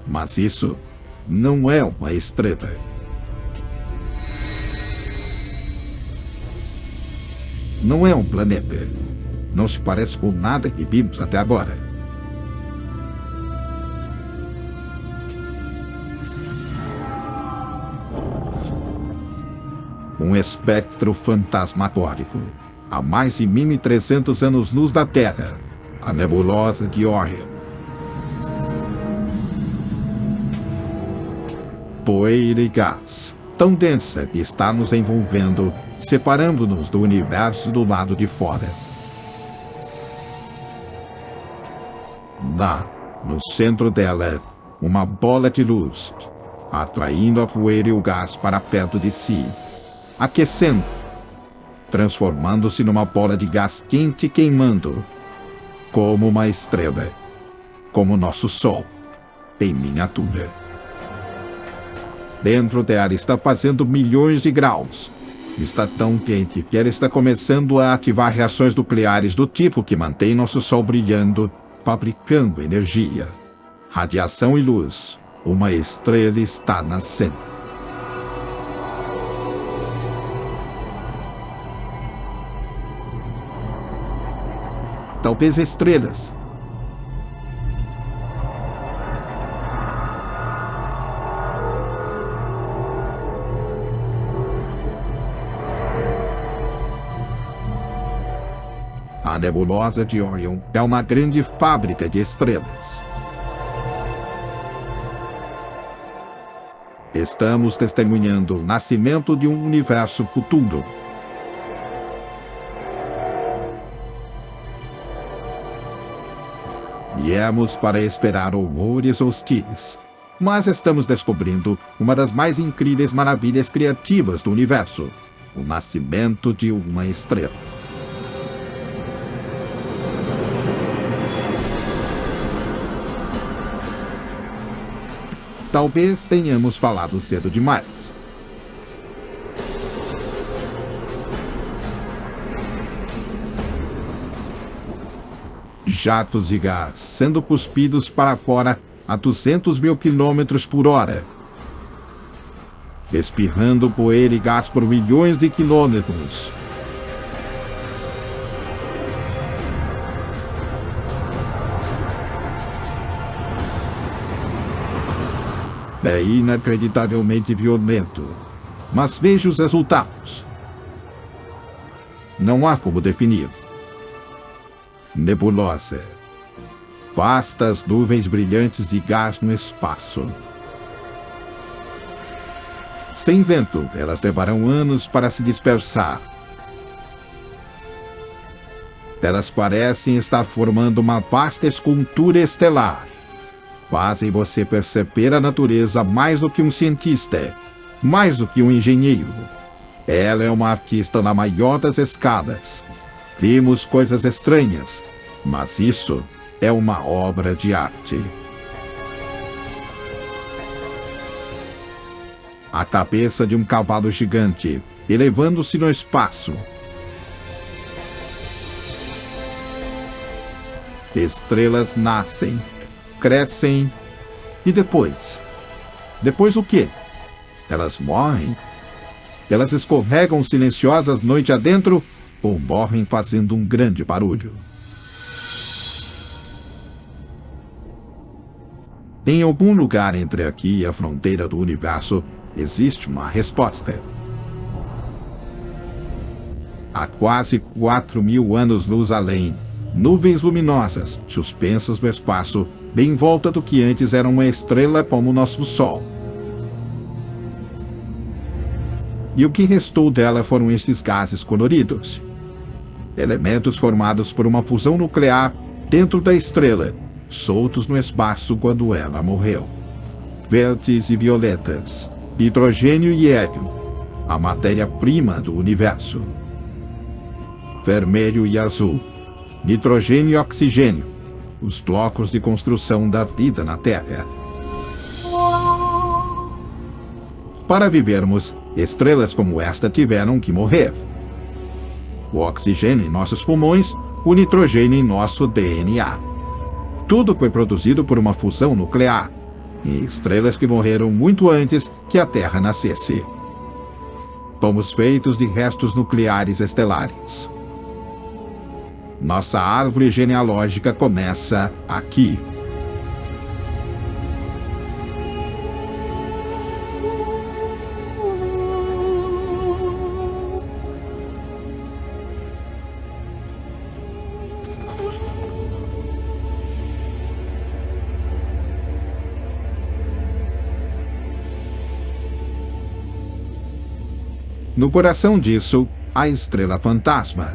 Mas isso não é uma estrela. Não é um planeta. Não se parece com nada que vimos até agora. Um espectro fantasmagórico, a mais de 1.300 anos-luz da Terra, a nebulosa de Orion. Poeira e gás, tão densa que está nos envolvendo, separando-nos do universo do lado de fora. Lá, no centro dela, uma bola de luz, atraindo a poeira e o gás para perto de si, aquecendo, transformando-se numa bola de gás quente queimando, como uma estrela, como nosso Sol, em miniatura. Dentro dela está fazendo milhões de graus. Está tão quente que ela está começando a ativar reações nucleares do tipo que mantém nosso Sol brilhando, fabricando energia, radiação e luz. Uma estrela está nascendo. talvez estrelas. A nebulosa de Orion é uma grande fábrica de estrelas. Estamos testemunhando o nascimento de um universo futuro. Viemos para esperar horrores hostis, mas estamos descobrindo uma das mais incríveis maravilhas criativas do universo: o nascimento de uma estrela. Talvez tenhamos falado cedo demais. Jatos de gás sendo cuspidos para fora a 200 mil quilômetros por hora. Espirrando poeira e gás por milhões de quilômetros. É inacreditavelmente violento, mas veja os resultados. Não há como definir. Nebulosa. Vastas nuvens brilhantes de gás no espaço. Sem vento, elas levarão anos para se dispersar. Elas parecem estar formando uma vasta escultura estelar. Fazem você perceber a natureza mais do que um cientista, mais do que um engenheiro. Ela é uma artista na maior das escalas. Vimos coisas estranhas, mas isso é uma obra de arte. A cabeça de um cavalo gigante, elevando-se no espaço. Estrelas nascem, crescem e depois? Depois o quê? Elas morrem? Elas escorregam silenciosas noite adentro ou morrem fazendo um grande barulho? Em algum lugar entre aqui e a fronteira do universo existe uma resposta. Há quase 4.000 anos-luz além, nuvens luminosas, suspensas no espaço, bem em volta do que antes era uma estrela como o nosso Sol. E o que restou dela foram estes gases coloridos. Elementos formados por uma fusão nuclear dentro da estrela, soltos no espaço quando ela morreu. Verdes e violetas, hidrogênio e hélio, a matéria-prima do universo. Vermelho e azul, nitrogênio e oxigênio, os blocos de construção da vida na Terra. Para vivermos, estrelas como esta tiveram que morrer. O oxigênio em nossos pulmões, o nitrogênio em nosso DNA. Tudo foi produzido por uma fusão nuclear, em estrelas que morreram muito antes que a Terra nascesse. Fomos feitos de restos nucleares estelares. Nossa árvore genealógica começa aqui. No coração disso, a estrela fantasma.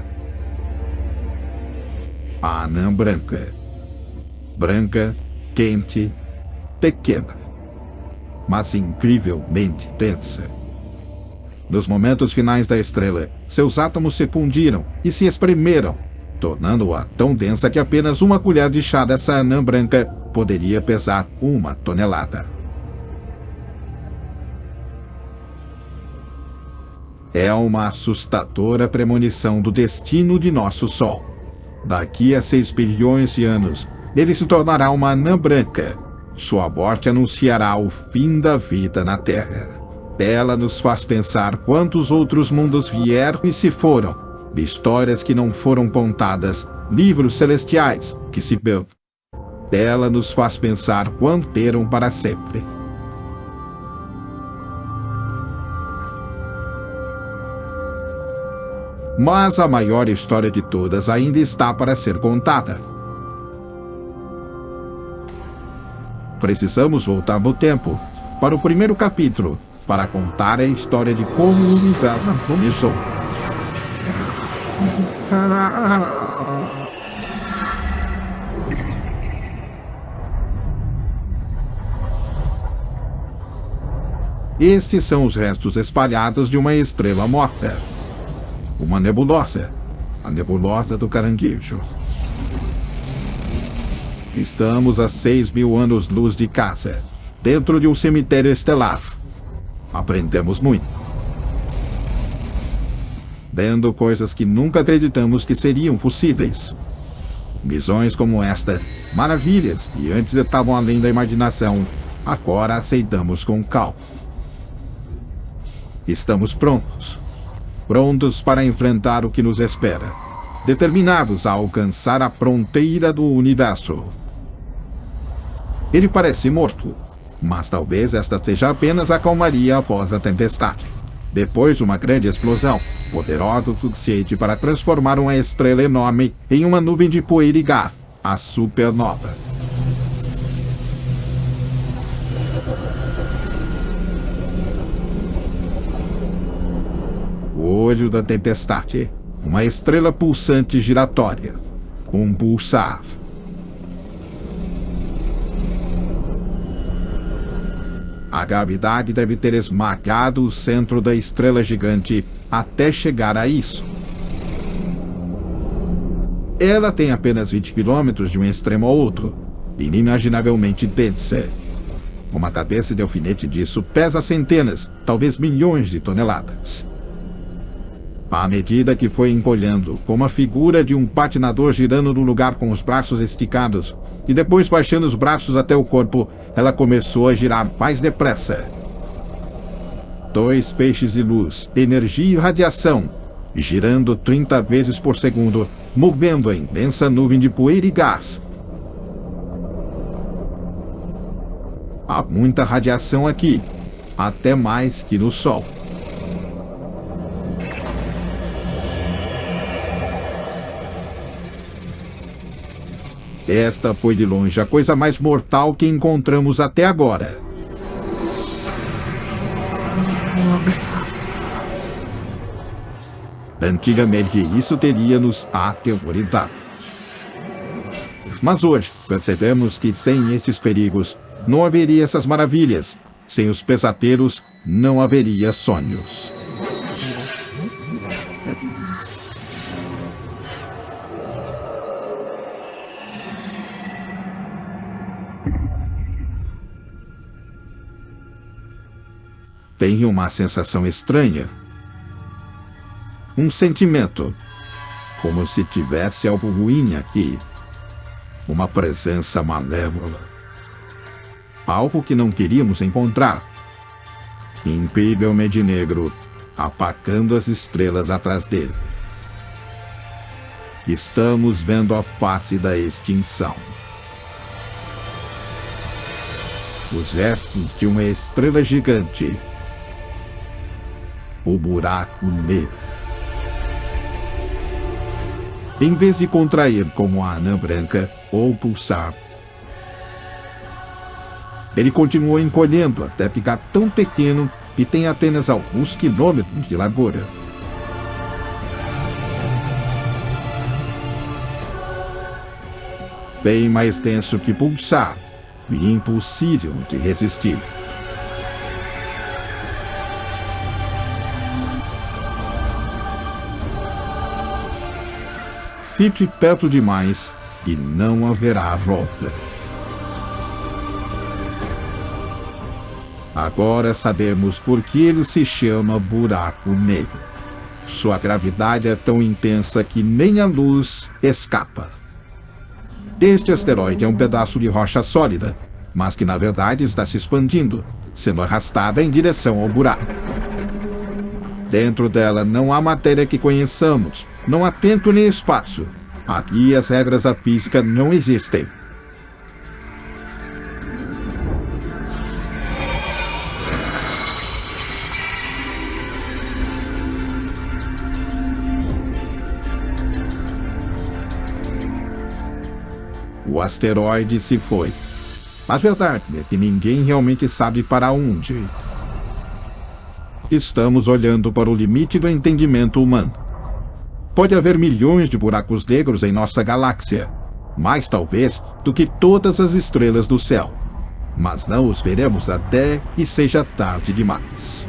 A anã branca. Branca, quente, pequena, mas incrivelmente densa. Nos momentos finais da estrela, seus átomos se fundiram e se espremeram, tornando-a tão densa que apenas uma colher de chá dessa anã branca poderia pesar 1 tonelada. É uma assustadora premonição do destino de nosso Sol. Daqui a 6 bilhões de anos, ele se tornará uma anã branca. Sua morte anunciará o fim da vida na Terra. Ela nos faz pensar quantos outros mundos vieram e se foram, de histórias que não foram contadas livros celestiais que se vê. Ela nos faz pensar quanto terão para sempre. Mas a maior história de todas ainda está para ser contada. Precisamos voltar no tempo, para o primeiro capítulo, para contar a história de como o universo começou. Estes são os restos espalhados de uma estrela morta. Uma nebulosa. A nebulosa do Caranguejo. Estamos a 6.000 anos-luz de casa, dentro de um cemitério estelar. Aprendemos muito. Vendo coisas que nunca acreditamos que seriam possíveis. Visões como esta, maravilhas que antes estavam além da imaginação, agora aceitamos com calma. Estamos prontos. Prontos para enfrentar o que nos espera. Determinados a alcançar a fronteira do universo. Ele parece morto, mas talvez esta seja apenas a calmaria após a tempestade. Depois de uma grande explosão, poderosa o suficiente para transformar uma estrela enorme em uma nuvem de poeira e gás, a supernova. O olho da tempestade, uma estrela pulsante giratória, um pulsar. A gravidade deve ter esmagado o centro da estrela gigante até chegar a isso. Ela tem apenas 20 quilômetros de um extremo ao outro, inimaginavelmente densa. Uma cabeça de alfinete disso pesa centenas, talvez milhões de toneladas. À medida que foi encolhendo, como a figura de um patinador girando no lugar com os braços esticados, e depois baixando os braços até o corpo, ela começou a girar mais depressa. 2 feixes de luz, energia e radiação, girando 30 vezes por segundo, movendo a imensa nuvem de poeira e gás. Há muita radiação aqui, até mais que no Sol. Esta foi de longe a coisa mais mortal que encontramos até agora. Antigamente isso teria nos aterrorizado. Mas hoje percebemos que sem estes perigos não haveria essas maravilhas. Sem os pesadelos não haveria sonhos. Tenho uma sensação estranha. Um sentimento. Como se tivesse algo ruim aqui. Uma presença malévola. Algo que não queríamos encontrar. Incrivelmente negro, apagando as estrelas atrás dele. Estamos vendo a face da extinção. Os restos de uma estrela gigante. O buraco negro. Em vez de contrair como a anã branca ou pulsar, ele continuou encolhendo até ficar tão pequeno que tem apenas alguns quilômetros de largura. Bem mais denso que pulsar e impossível de resistir. Fique perto demais e não haverá volta. Agora sabemos por que ele se chama buraco negro. Sua gravidade é tão intensa que nem a luz escapa. Este asteroide é um pedaço de rocha sólida, mas que na verdade está se expandindo, sendo arrastada em direção ao buraco. Dentro dela não há matéria que conheçamos, não há tempo nem espaço. Aqui as regras da física não existem. O asteroide se foi. A verdade é que ninguém realmente sabe para onde. Estamos olhando para o limite do entendimento humano. Pode haver milhões de buracos negros em nossa galáxia, mais talvez do que todas as estrelas do céu. Mas não os veremos até que seja tarde demais.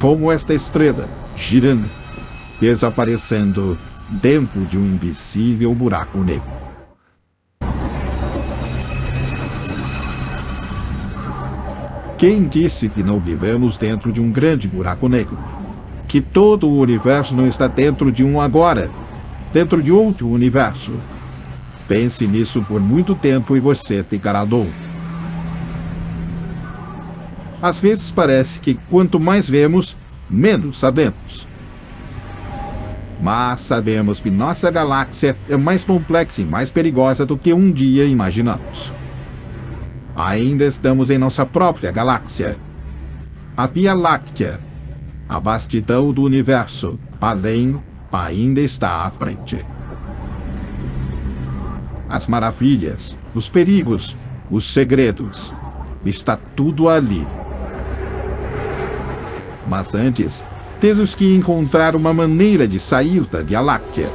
Como esta estrela, girando, desaparecendo dentro de um invisível buraco negro. Quem disse que não vivemos dentro de um grande buraco negro? Que todo o universo não está dentro de um agora, dentro de outro universo? Pense nisso por muito tempo e você ficará louco. Às vezes parece que quanto mais vemos, menos sabemos. Mas sabemos que nossa galáxia é mais complexa e mais perigosa do que um dia imaginamos. Ainda estamos em nossa própria galáxia. A Via Láctea, a vastidão do universo, além, ainda está à frente. As maravilhas, os perigos, os segredos, está tudo ali. Mas antes, temos que encontrar uma maneira de sair da Via Láctea.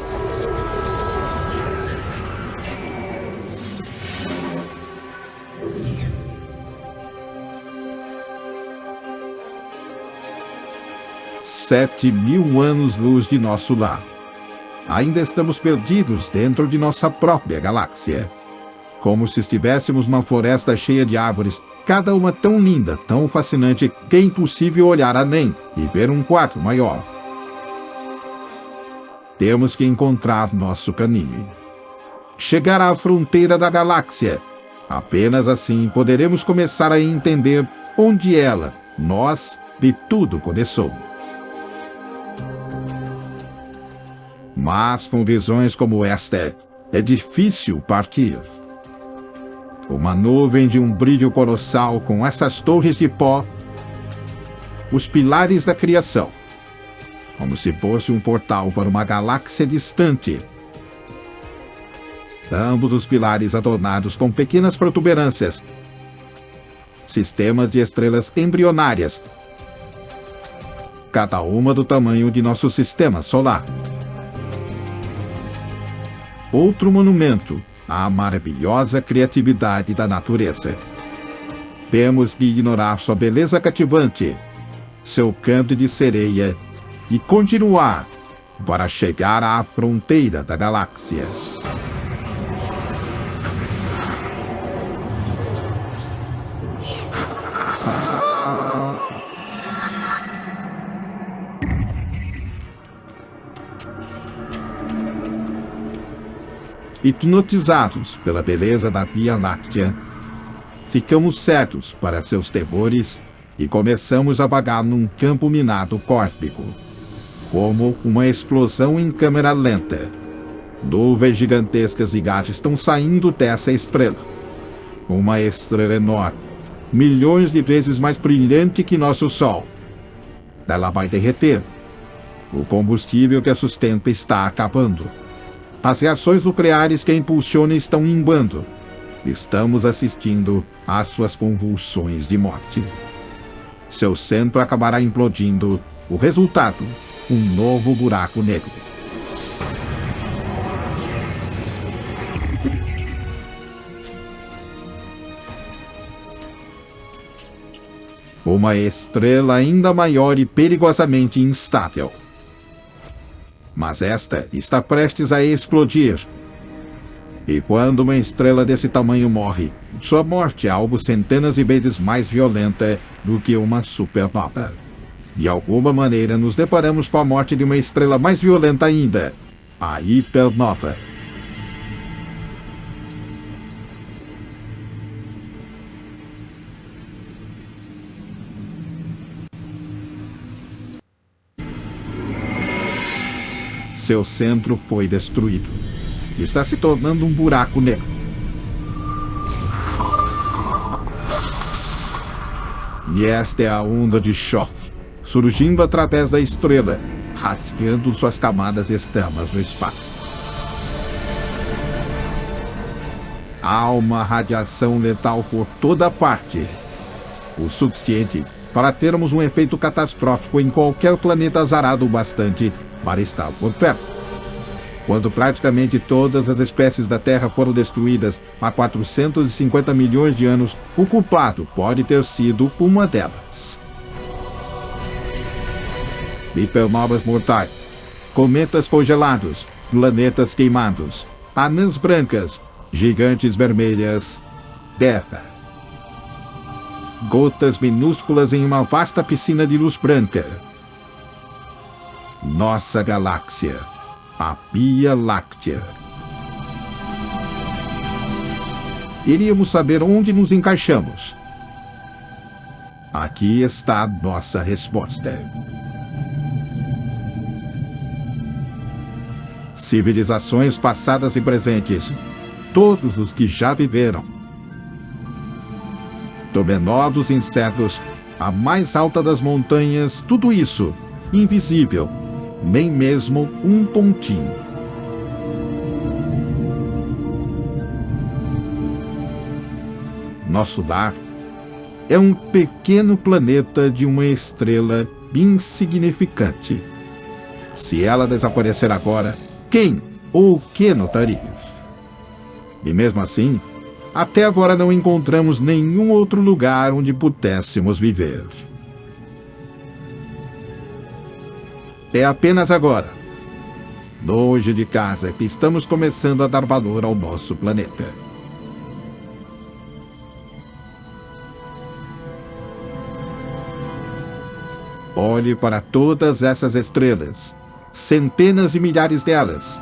Sete 7.000 anos-luz de nosso lar. Ainda estamos perdidos dentro de nossa própria galáxia. Como se estivéssemos numa floresta cheia de árvores, cada uma tão linda, tão fascinante, que é impossível olhar além e ver um quadro maior. Temos que encontrar nosso caminho. Chegar à fronteira da galáxia. Apenas assim poderemos começar a entender onde ela, nós e tudo começou. Mas com visões como esta, é difícil partir. Uma nuvem de um brilho colossal com essas torres de pó, os pilares da criação, como se fosse um portal para uma galáxia distante. Ambos os pilares adornados com pequenas protuberâncias, sistemas de estrelas embrionárias, cada uma do tamanho de nosso sistema solar. Outro monumento à maravilhosa criatividade da natureza. Temos que ignorar sua beleza cativante, seu canto de sereia, e continuar para chegar à fronteira da galáxia. Hipnotizados pela beleza da Via Láctea, ficamos cegos para seus terrores e começamos a vagar num campo minado cósmico, como uma explosão em câmera lenta. Nuvens gigantescas e gases estão saindo dessa estrela. Uma estrela enorme, milhões de vezes mais brilhante que nosso Sol. Ela vai derreter. O combustível que a sustenta está acabando. As reações nucleares que a impulsionam estão minguando. Estamos assistindo às suas convulsões de morte. Seu centro acabará implodindo. O resultado, um novo buraco negro. Uma estrela ainda maior e perigosamente instável. Mas esta está prestes a explodir. E quando uma estrela desse tamanho morre, sua morte é algo centenas de vezes mais violenta do que uma supernova. De alguma maneira nos deparamos com a morte de uma estrela mais violenta ainda, a hipernova. Seu centro foi destruído. Está se tornando um buraco negro. E esta é a onda de choque, surgindo através da estrela, rasgando suas camadas externas no espaço. Há uma radiação letal por toda parte, o suficiente para termos um efeito catastrófico em qualquer planeta azarado o bastante para estar por perto. Quando praticamente todas as espécies da Terra foram destruídas há 450 milhões de anos, o culpado pode ter sido uma delas. Hipernovas mortais, cometas congelados, planetas queimados, anãs brancas, gigantes vermelhas, terra. Gotas minúsculas em uma vasta piscina de luz branca. Nossa galáxia, a Via Láctea. Iríamos saber onde nos encaixamos. Aqui está a nossa resposta. Civilizações passadas e presentes, todos os que já viveram. Do menor dos insetos, a mais alta das montanhas, tudo isso, invisível, nem mesmo um pontinho. Nosso lar é um pequeno planeta de uma estrela insignificante. Se ela desaparecer agora, quem ou o que notaria? E mesmo assim, até agora não encontramos nenhum outro lugar onde pudéssemos viver. É apenas agora, longe de casa, que estamos começando a dar valor ao nosso planeta. Olhe para todas essas estrelas, centenas de milhares delas.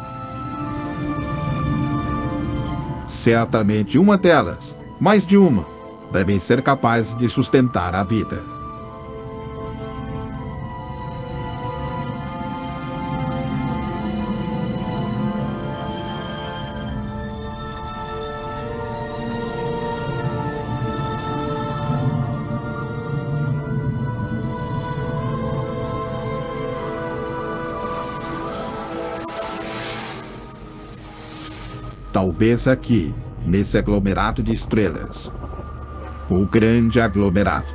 Certamente uma delas, mais de uma, devem ser capazes de sustentar a vida. Talvez aqui, nesse aglomerado de estrelas. O grande aglomerado.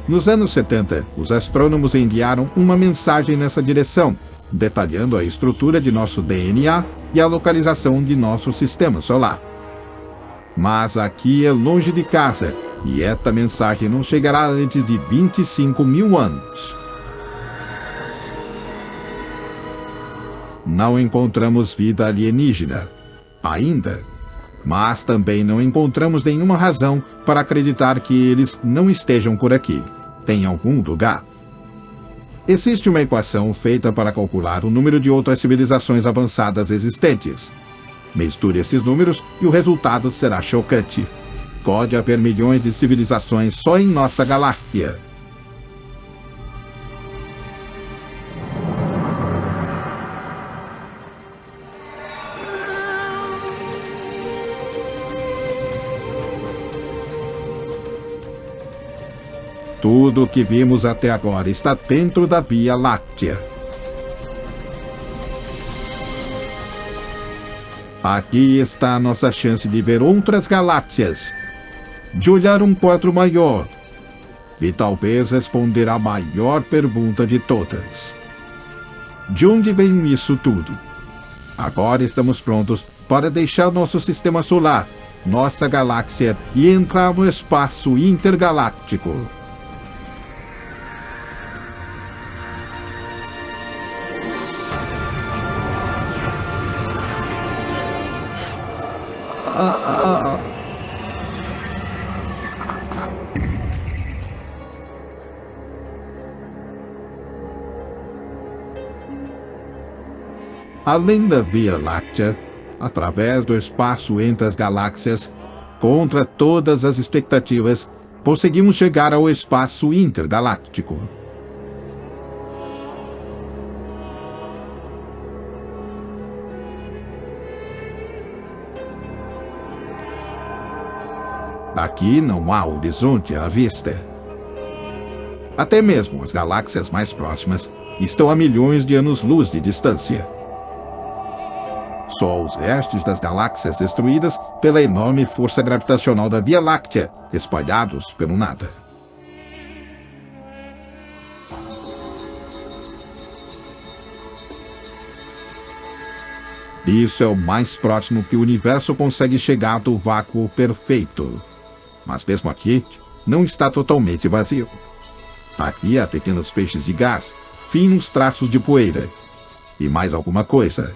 Nos anos 70, os astrônomos enviaram uma mensagem nessa direção, detalhando a estrutura de nosso DNA e a localização de nosso sistema solar. Mas aqui é longe de casa, e esta mensagem não chegará antes de 25 mil anos. Não encontramos vida alienígena, ainda, mas também não encontramos nenhuma razão para acreditar que eles não estejam por aqui, em algum lugar. Existe uma equação feita para calcular o número de outras civilizações avançadas existentes. Misture esses números e o resultado será chocante. Pode haver milhões de civilizações só em nossa galáxia. Tudo o que vimos até agora está dentro da Via Láctea. Aqui está a nossa chance de ver outras galáxias, de olhar um quadro maior e talvez responder à maior pergunta de todas. De onde vem isso tudo? Agora estamos prontos para deixar nosso sistema solar, nossa galáxia e entrar no espaço intergaláctico. Além da Via Láctea, através do espaço entre as galáxias, contra todas as expectativas, conseguimos chegar ao espaço intergaláctico. Aqui não há horizonte à vista. Até mesmo as galáxias mais próximas estão a milhões de anos-luz de distância. Só os restos das galáxias destruídas pela enorme força gravitacional da Via Láctea, espalhados pelo nada. Isso é o mais próximo que o universo consegue chegar do vácuo perfeito. Mas mesmo aqui, não está totalmente vazio. Aqui há pequenos peixes de gás, finos traços de poeira. E mais alguma coisa.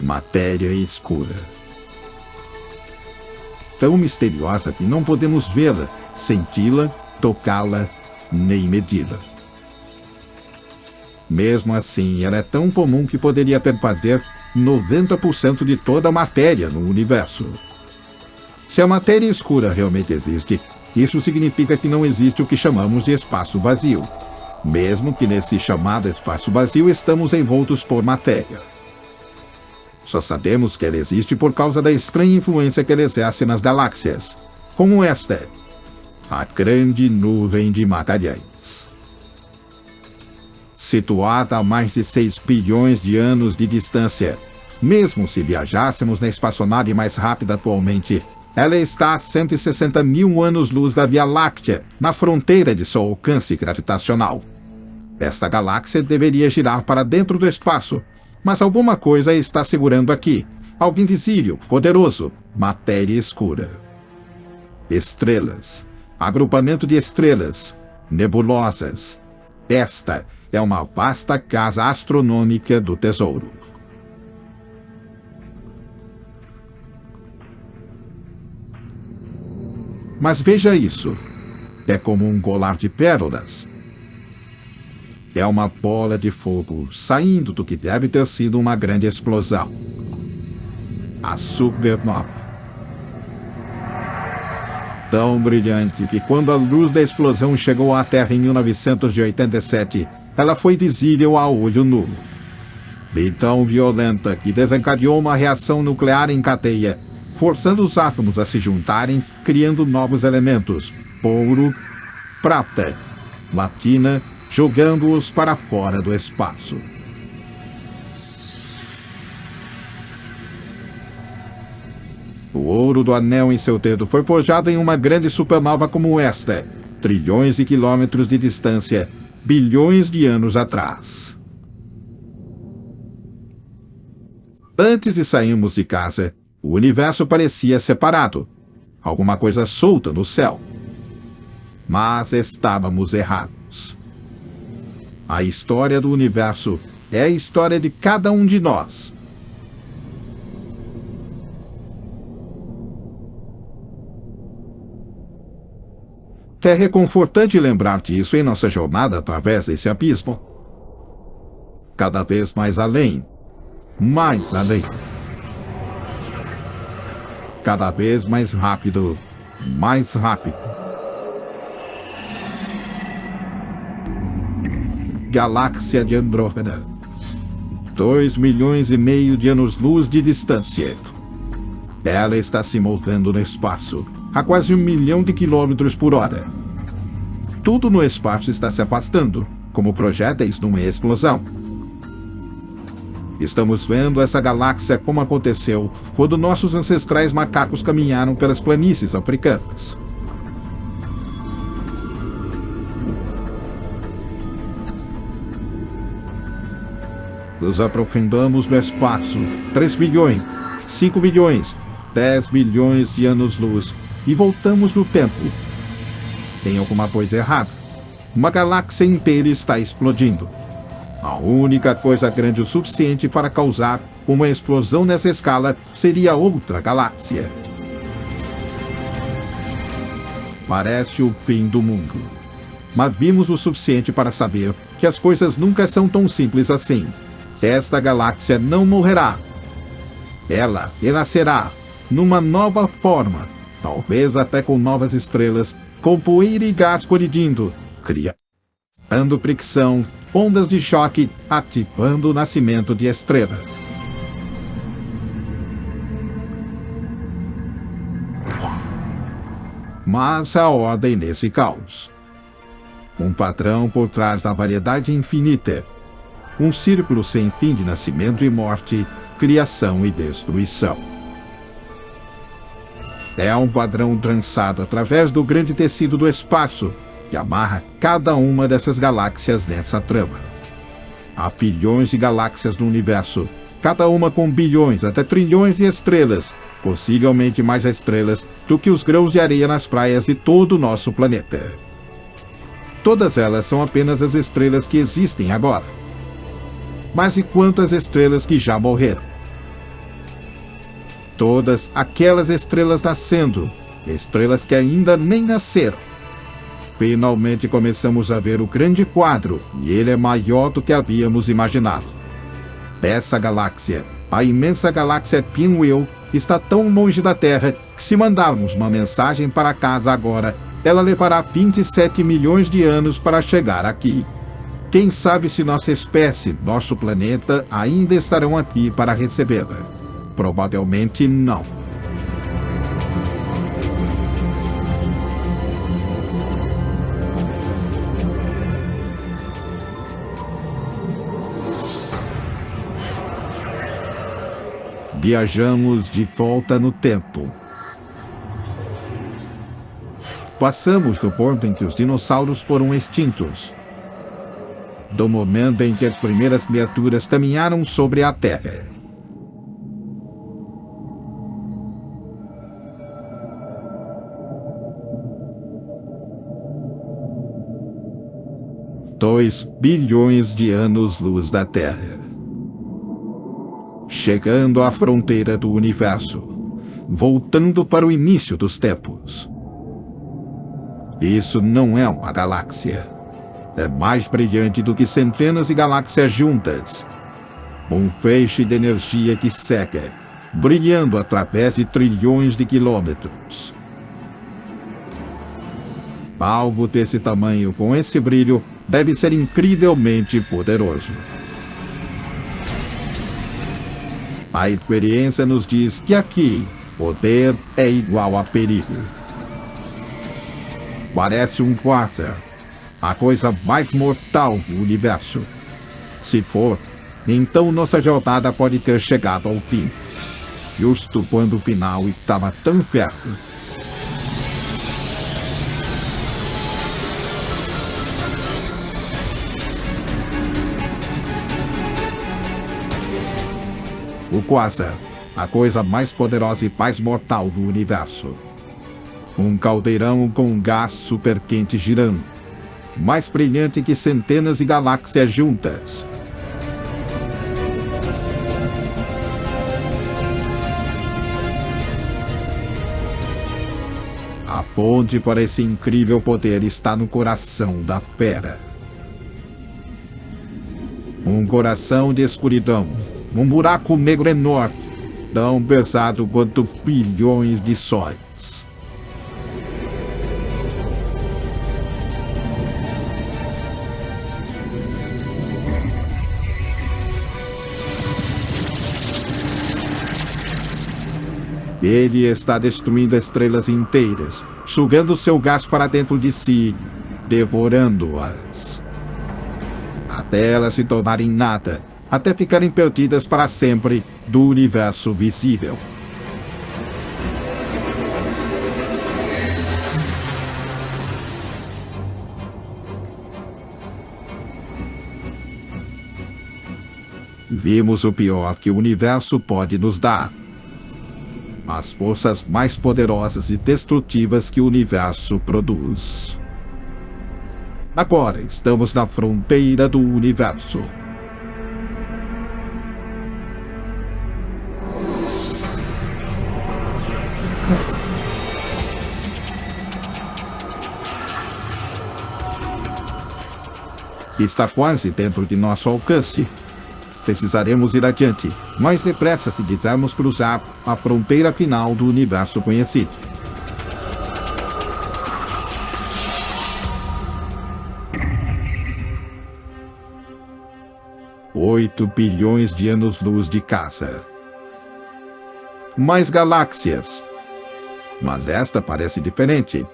Matéria escura. Tão misteriosa que não podemos vê-la, senti-la, tocá-la, nem medi-la. Mesmo assim, ela é tão comum que poderia perfazer 90% de toda a matéria no universo. Se a matéria escura realmente existe, isso significa que não existe o que chamamos de espaço vazio. Mesmo que nesse chamado espaço vazio estamos envoltos por matéria. Só sabemos que ela existe por causa da estranha influência que ela exerce nas galáxias, como esta, a Grande Nuvem de Magalhães. Situada a mais de 6 bilhões de anos de distância, mesmo se viajássemos na espaçonave mais rápida atualmente, ela está a 160 mil anos-luz da Via Láctea, na fronteira de seu alcance gravitacional. Esta galáxia deveria girar para dentro do espaço, mas alguma coisa está segurando aqui, algo invisível, poderoso, matéria escura. Estrelas, agrupamento de estrelas, nebulosas. Esta é uma vasta casa astronômica do tesouro. Mas veja isso. É como um colar de pérolas. É uma bola de fogo saindo do que deve ter sido uma grande explosão. A supernova. Tão brilhante que quando a luz da explosão chegou à Terra em 1987, ela foi visível a olho nu. E tão violenta que desencadeou uma reação nuclear em cadeia, forçando os átomos a se juntarem, criando novos elementos, ouro, prata, platina, jogando-os para fora do espaço. O ouro do anel em seu dedo foi forjado em uma grande supernova como esta, trilhões de quilômetros de distância, bilhões de anos atrás. Antes de sairmos de casa, o universo parecia separado, alguma coisa solta no céu. Mas estávamos errados. A história do universo é a história de cada um de nós. É reconfortante lembrar disso em nossa jornada através desse abismo. Cada vez mais além. Mais além. Cada vez mais rápido. Mais rápido. Galáxia de Andrômeda. 2,5 milhões de anos-luz de distância. Ela está se movendo no espaço, a quase 1 milhão de quilômetros por hora. Tudo no espaço está se afastando, como projéteis numa explosão. Estamos vendo essa galáxia como aconteceu quando nossos ancestrais macacos caminharam pelas planícies africanas. Nos aprofundamos no espaço, 3 bilhões, 5 bilhões, 10 bilhões de anos-luz, e voltamos no tempo. Tem alguma coisa errada. Uma galáxia inteira está explodindo. A única coisa grande o suficiente para causar uma explosão nessa escala seria outra galáxia. Parece o fim do mundo. Mas vimos o suficiente para saber que as coisas nunca são tão simples assim. Esta galáxia não morrerá. Ela renascerá numa nova forma, talvez até com novas estrelas, com poeira e gás colidindo, criando fricção, ondas de choque, ativando o nascimento de estrelas. mas a ordem nesse caos. Um padrão por trás da variedade infinita. Um círculo sem fim de nascimento e morte, criação e destruição. É um padrão trançado através do grande tecido do espaço, que amarra cada uma dessas galáxias nessa trama. Há bilhões de galáxias no universo, cada uma com bilhões até trilhões de estrelas, possivelmente mais estrelas do que os grãos de areia nas praias de todo o nosso planeta. Todas elas são apenas as estrelas que existem agora. Mas e quantas estrelas que já morreram? Todas aquelas estrelas nascendo, estrelas que ainda nem nasceram. Finalmente começamos a ver o grande quadro, e ele é maior do que havíamos imaginado. Essa galáxia, a imensa galáxia Pinwheel, está tão longe da Terra que se mandarmos uma mensagem para casa agora, ela levará 27 milhões de anos para chegar aqui. Quem sabe se nossa espécie, nosso planeta, ainda estarão aqui para recebê-la? Provavelmente não. Viajamos de volta no tempo. Passamos do ponto em que os dinossauros foram extintos. Do momento em que as primeiras criaturas caminharam sobre a Terra. Dois bilhões de anos-luz da Terra. Chegando à fronteira do universo, voltando para o início dos tempos. Isso não é uma galáxia. É mais brilhante do que centenas de galáxias juntas. Um feixe de energia que cega, brilhando através de trilhões de quilômetros. Algo desse tamanho, com esse brilho, deve ser incrivelmente poderoso. A experiência nos diz que aqui, poder é igual a perigo. Parece um quasar, a coisa mais mortal do universo. Se for, então nossa jornada pode ter chegado ao fim, justo quando o final estava tão perto. O quasar, a coisa mais poderosa e mais mortal do universo. Um caldeirão com gás superquente girando, mais brilhante que centenas de galáxias juntas. A fonte para esse incrível poder está no coração da fera. Um coração de escuridão, um buraco negro enorme, tão pesado quanto bilhões de sóis. Ele está destruindo estrelas inteiras, sugando seu gás para dentro de si, devorando-as. Até elas se tornarem nada, até ficarem perdidas para sempre do universo visível. Vimos o pior que o universo pode nos dar. As forças mais poderosas e destrutivas que o universo produz. Agora estamos na fronteira do universo. Está quase dentro de nosso alcance. Precisaremos ir adiante, mais depressa se quisermos cruzar a fronteira final do universo conhecido. Oito bilhões de anos-luz de casa. Mais galáxias. Mas esta parece diferente.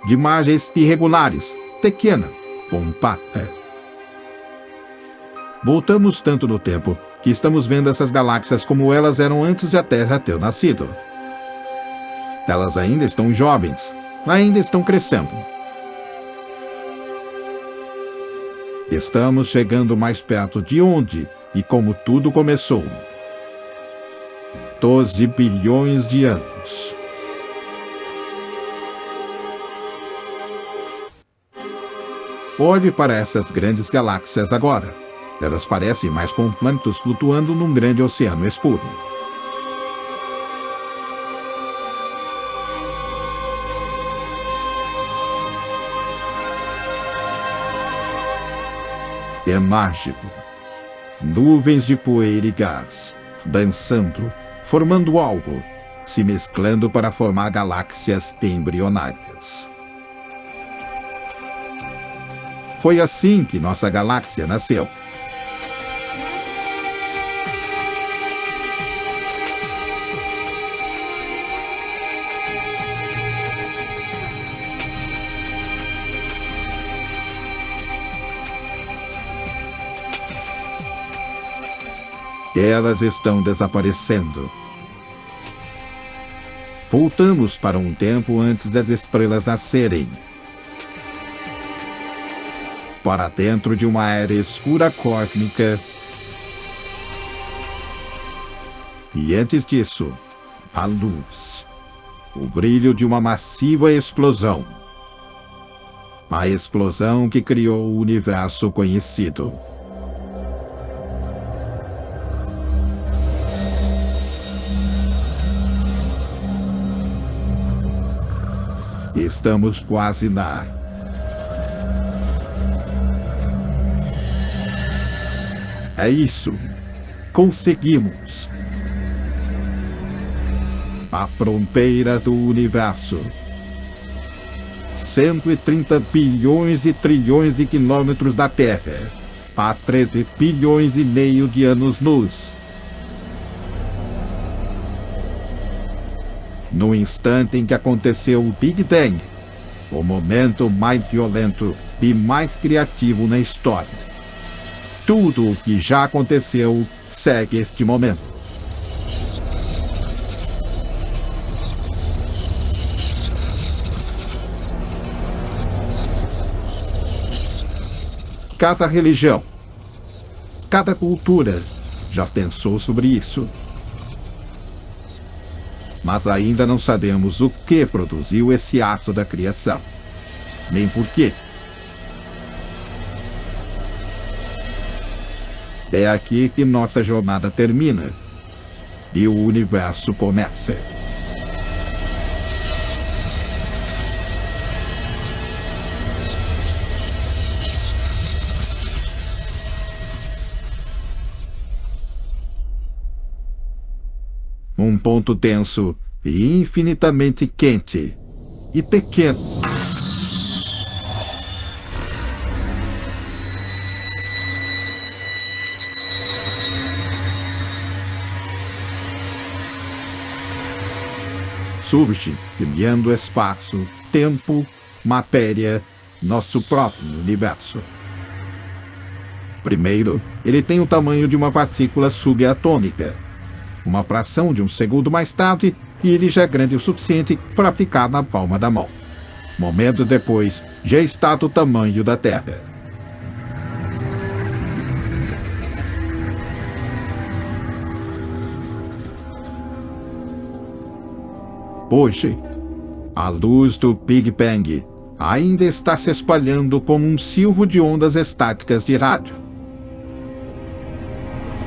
de imagens irregulares, pequena, compacta. Voltamos tanto no tempo que estamos vendo essas galáxias como elas eram antes de a Terra ter nascido. Elas ainda estão jovens, ainda estão crescendo. Estamos chegando mais perto de onde e como tudo começou. 12 bilhões de anos. Olhe para essas grandes galáxias agora. Elas parecem mais com planetas flutuando num grande oceano escuro. É mágico. Nuvens de poeira e gás, dançando, formando algo, se mesclando para formar galáxias embrionárias. Foi assim que nossa galáxia nasceu. Elas estão desaparecendo. Voltamos para um tempo antes das estrelas nascerem. Para dentro de uma era escura cósmica. E antes disso, a luz. O brilho de uma massiva explosão. A explosão que criou o universo conhecido. Estamos quase lá. É isso. Conseguimos. A fronteira do universo. 130 bilhões e trilhões de quilômetros da Terra. A 13 bilhões e meio de anos-luz. No instante em que aconteceu o Big Bang, o momento mais violento e mais criativo na história. Tudo o que já aconteceu segue este momento. Cada religião, cada cultura já pensou sobre isso. Mas ainda não sabemos o que produziu esse ato da criação, nem por quê. É aqui que nossa jornada termina e o universo começa. Um ponto denso e infinitamente quente e pequeno. Surge criando espaço, tempo, matéria, nosso próprio universo. Primeiro, ele tem o tamanho de uma partícula subatômica. Uma fração de um segundo mais tarde, e ele já é grande o suficiente para ficar na palma da mão. Momento depois, já está do tamanho da Terra. Hoje, a luz do Big Bang ainda está se espalhando como um silvo de ondas estáticas de rádio.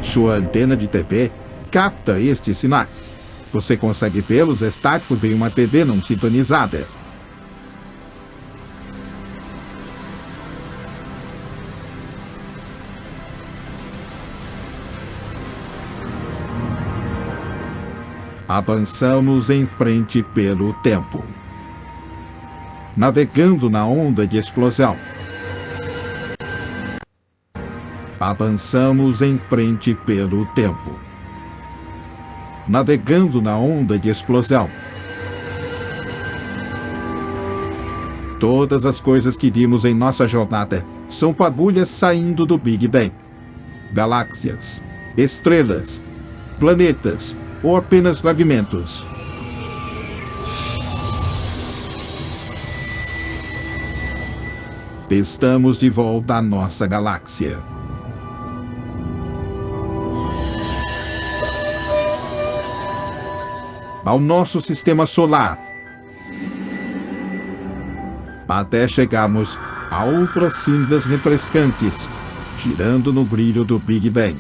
Sua antena de TV capta estes sinais. Você consegue vê-los estáticos em uma TV não sintonizada. Avançamos em frente pelo tempo, navegando na onda de explosão. Avançamos em frente pelo tempo, navegando na onda de explosão. Todas as coisas que vimos em nossa jornada são fagulhas saindo do Big Bang. Galáxias, estrelas, planetas ou apenas fragmentos. Estamos de volta à nossa galáxia. Ao nosso sistema solar. Até chegarmos a outras cinzas refrescantes, girando no brilho do Big Bang.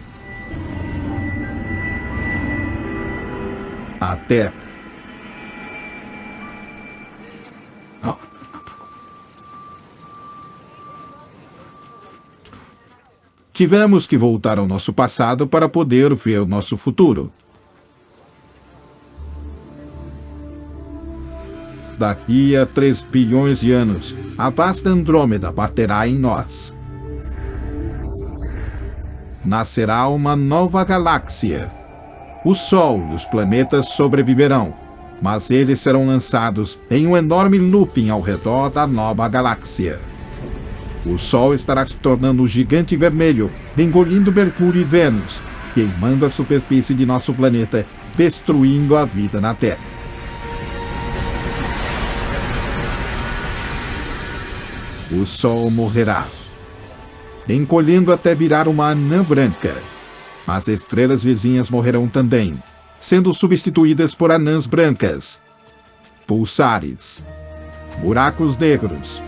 Até tivemos que voltar ao nosso passado para poder ver o nosso futuro. Daqui a 3 bilhões de anos, a vasta Andrômeda baterá em nós. Nascerá uma nova galáxia. O Sol e os planetas sobreviverão, mas eles serão lançados em um enorme looping ao redor da nova galáxia. O Sol estará se tornando um gigante vermelho, engolindo Mercúrio e Vênus, queimando a superfície de nosso planeta, destruindo a vida na Terra. O Sol morrerá, encolhendo até virar uma anã branca. As estrelas vizinhas morrerão também, sendo substituídas por anãs brancas, pulsares, buracos negros.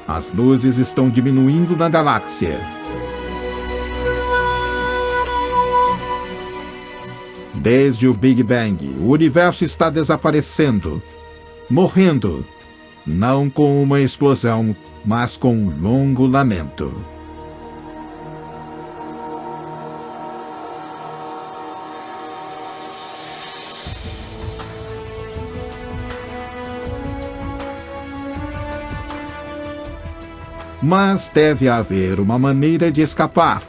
As luzes estão diminuindo na galáxia. Desde o Big Bang, o universo está desaparecendo, morrendo. Não com uma explosão, mas com um longo lamento. Mas deve haver uma maneira de escapar.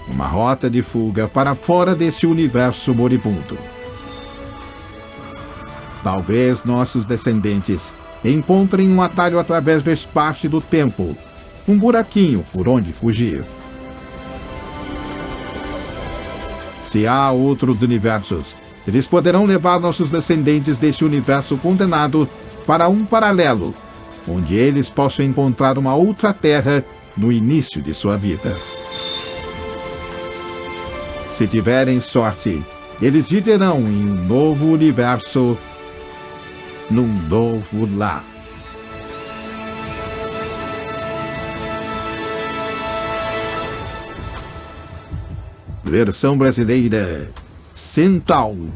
Uma rota de fuga para fora desse universo moribundo. Talvez nossos descendentes encontrem um atalho através do espaço e do tempo, um buraquinho por onde fugir. Se há outros universos, eles poderão levar nossos descendentes desse universo condenado para um paralelo, onde eles possam encontrar uma outra Terra no início de sua vida. Se tiverem sorte, eles viverão em um novo universo, num novo lar. Versão brasileira, Centauro.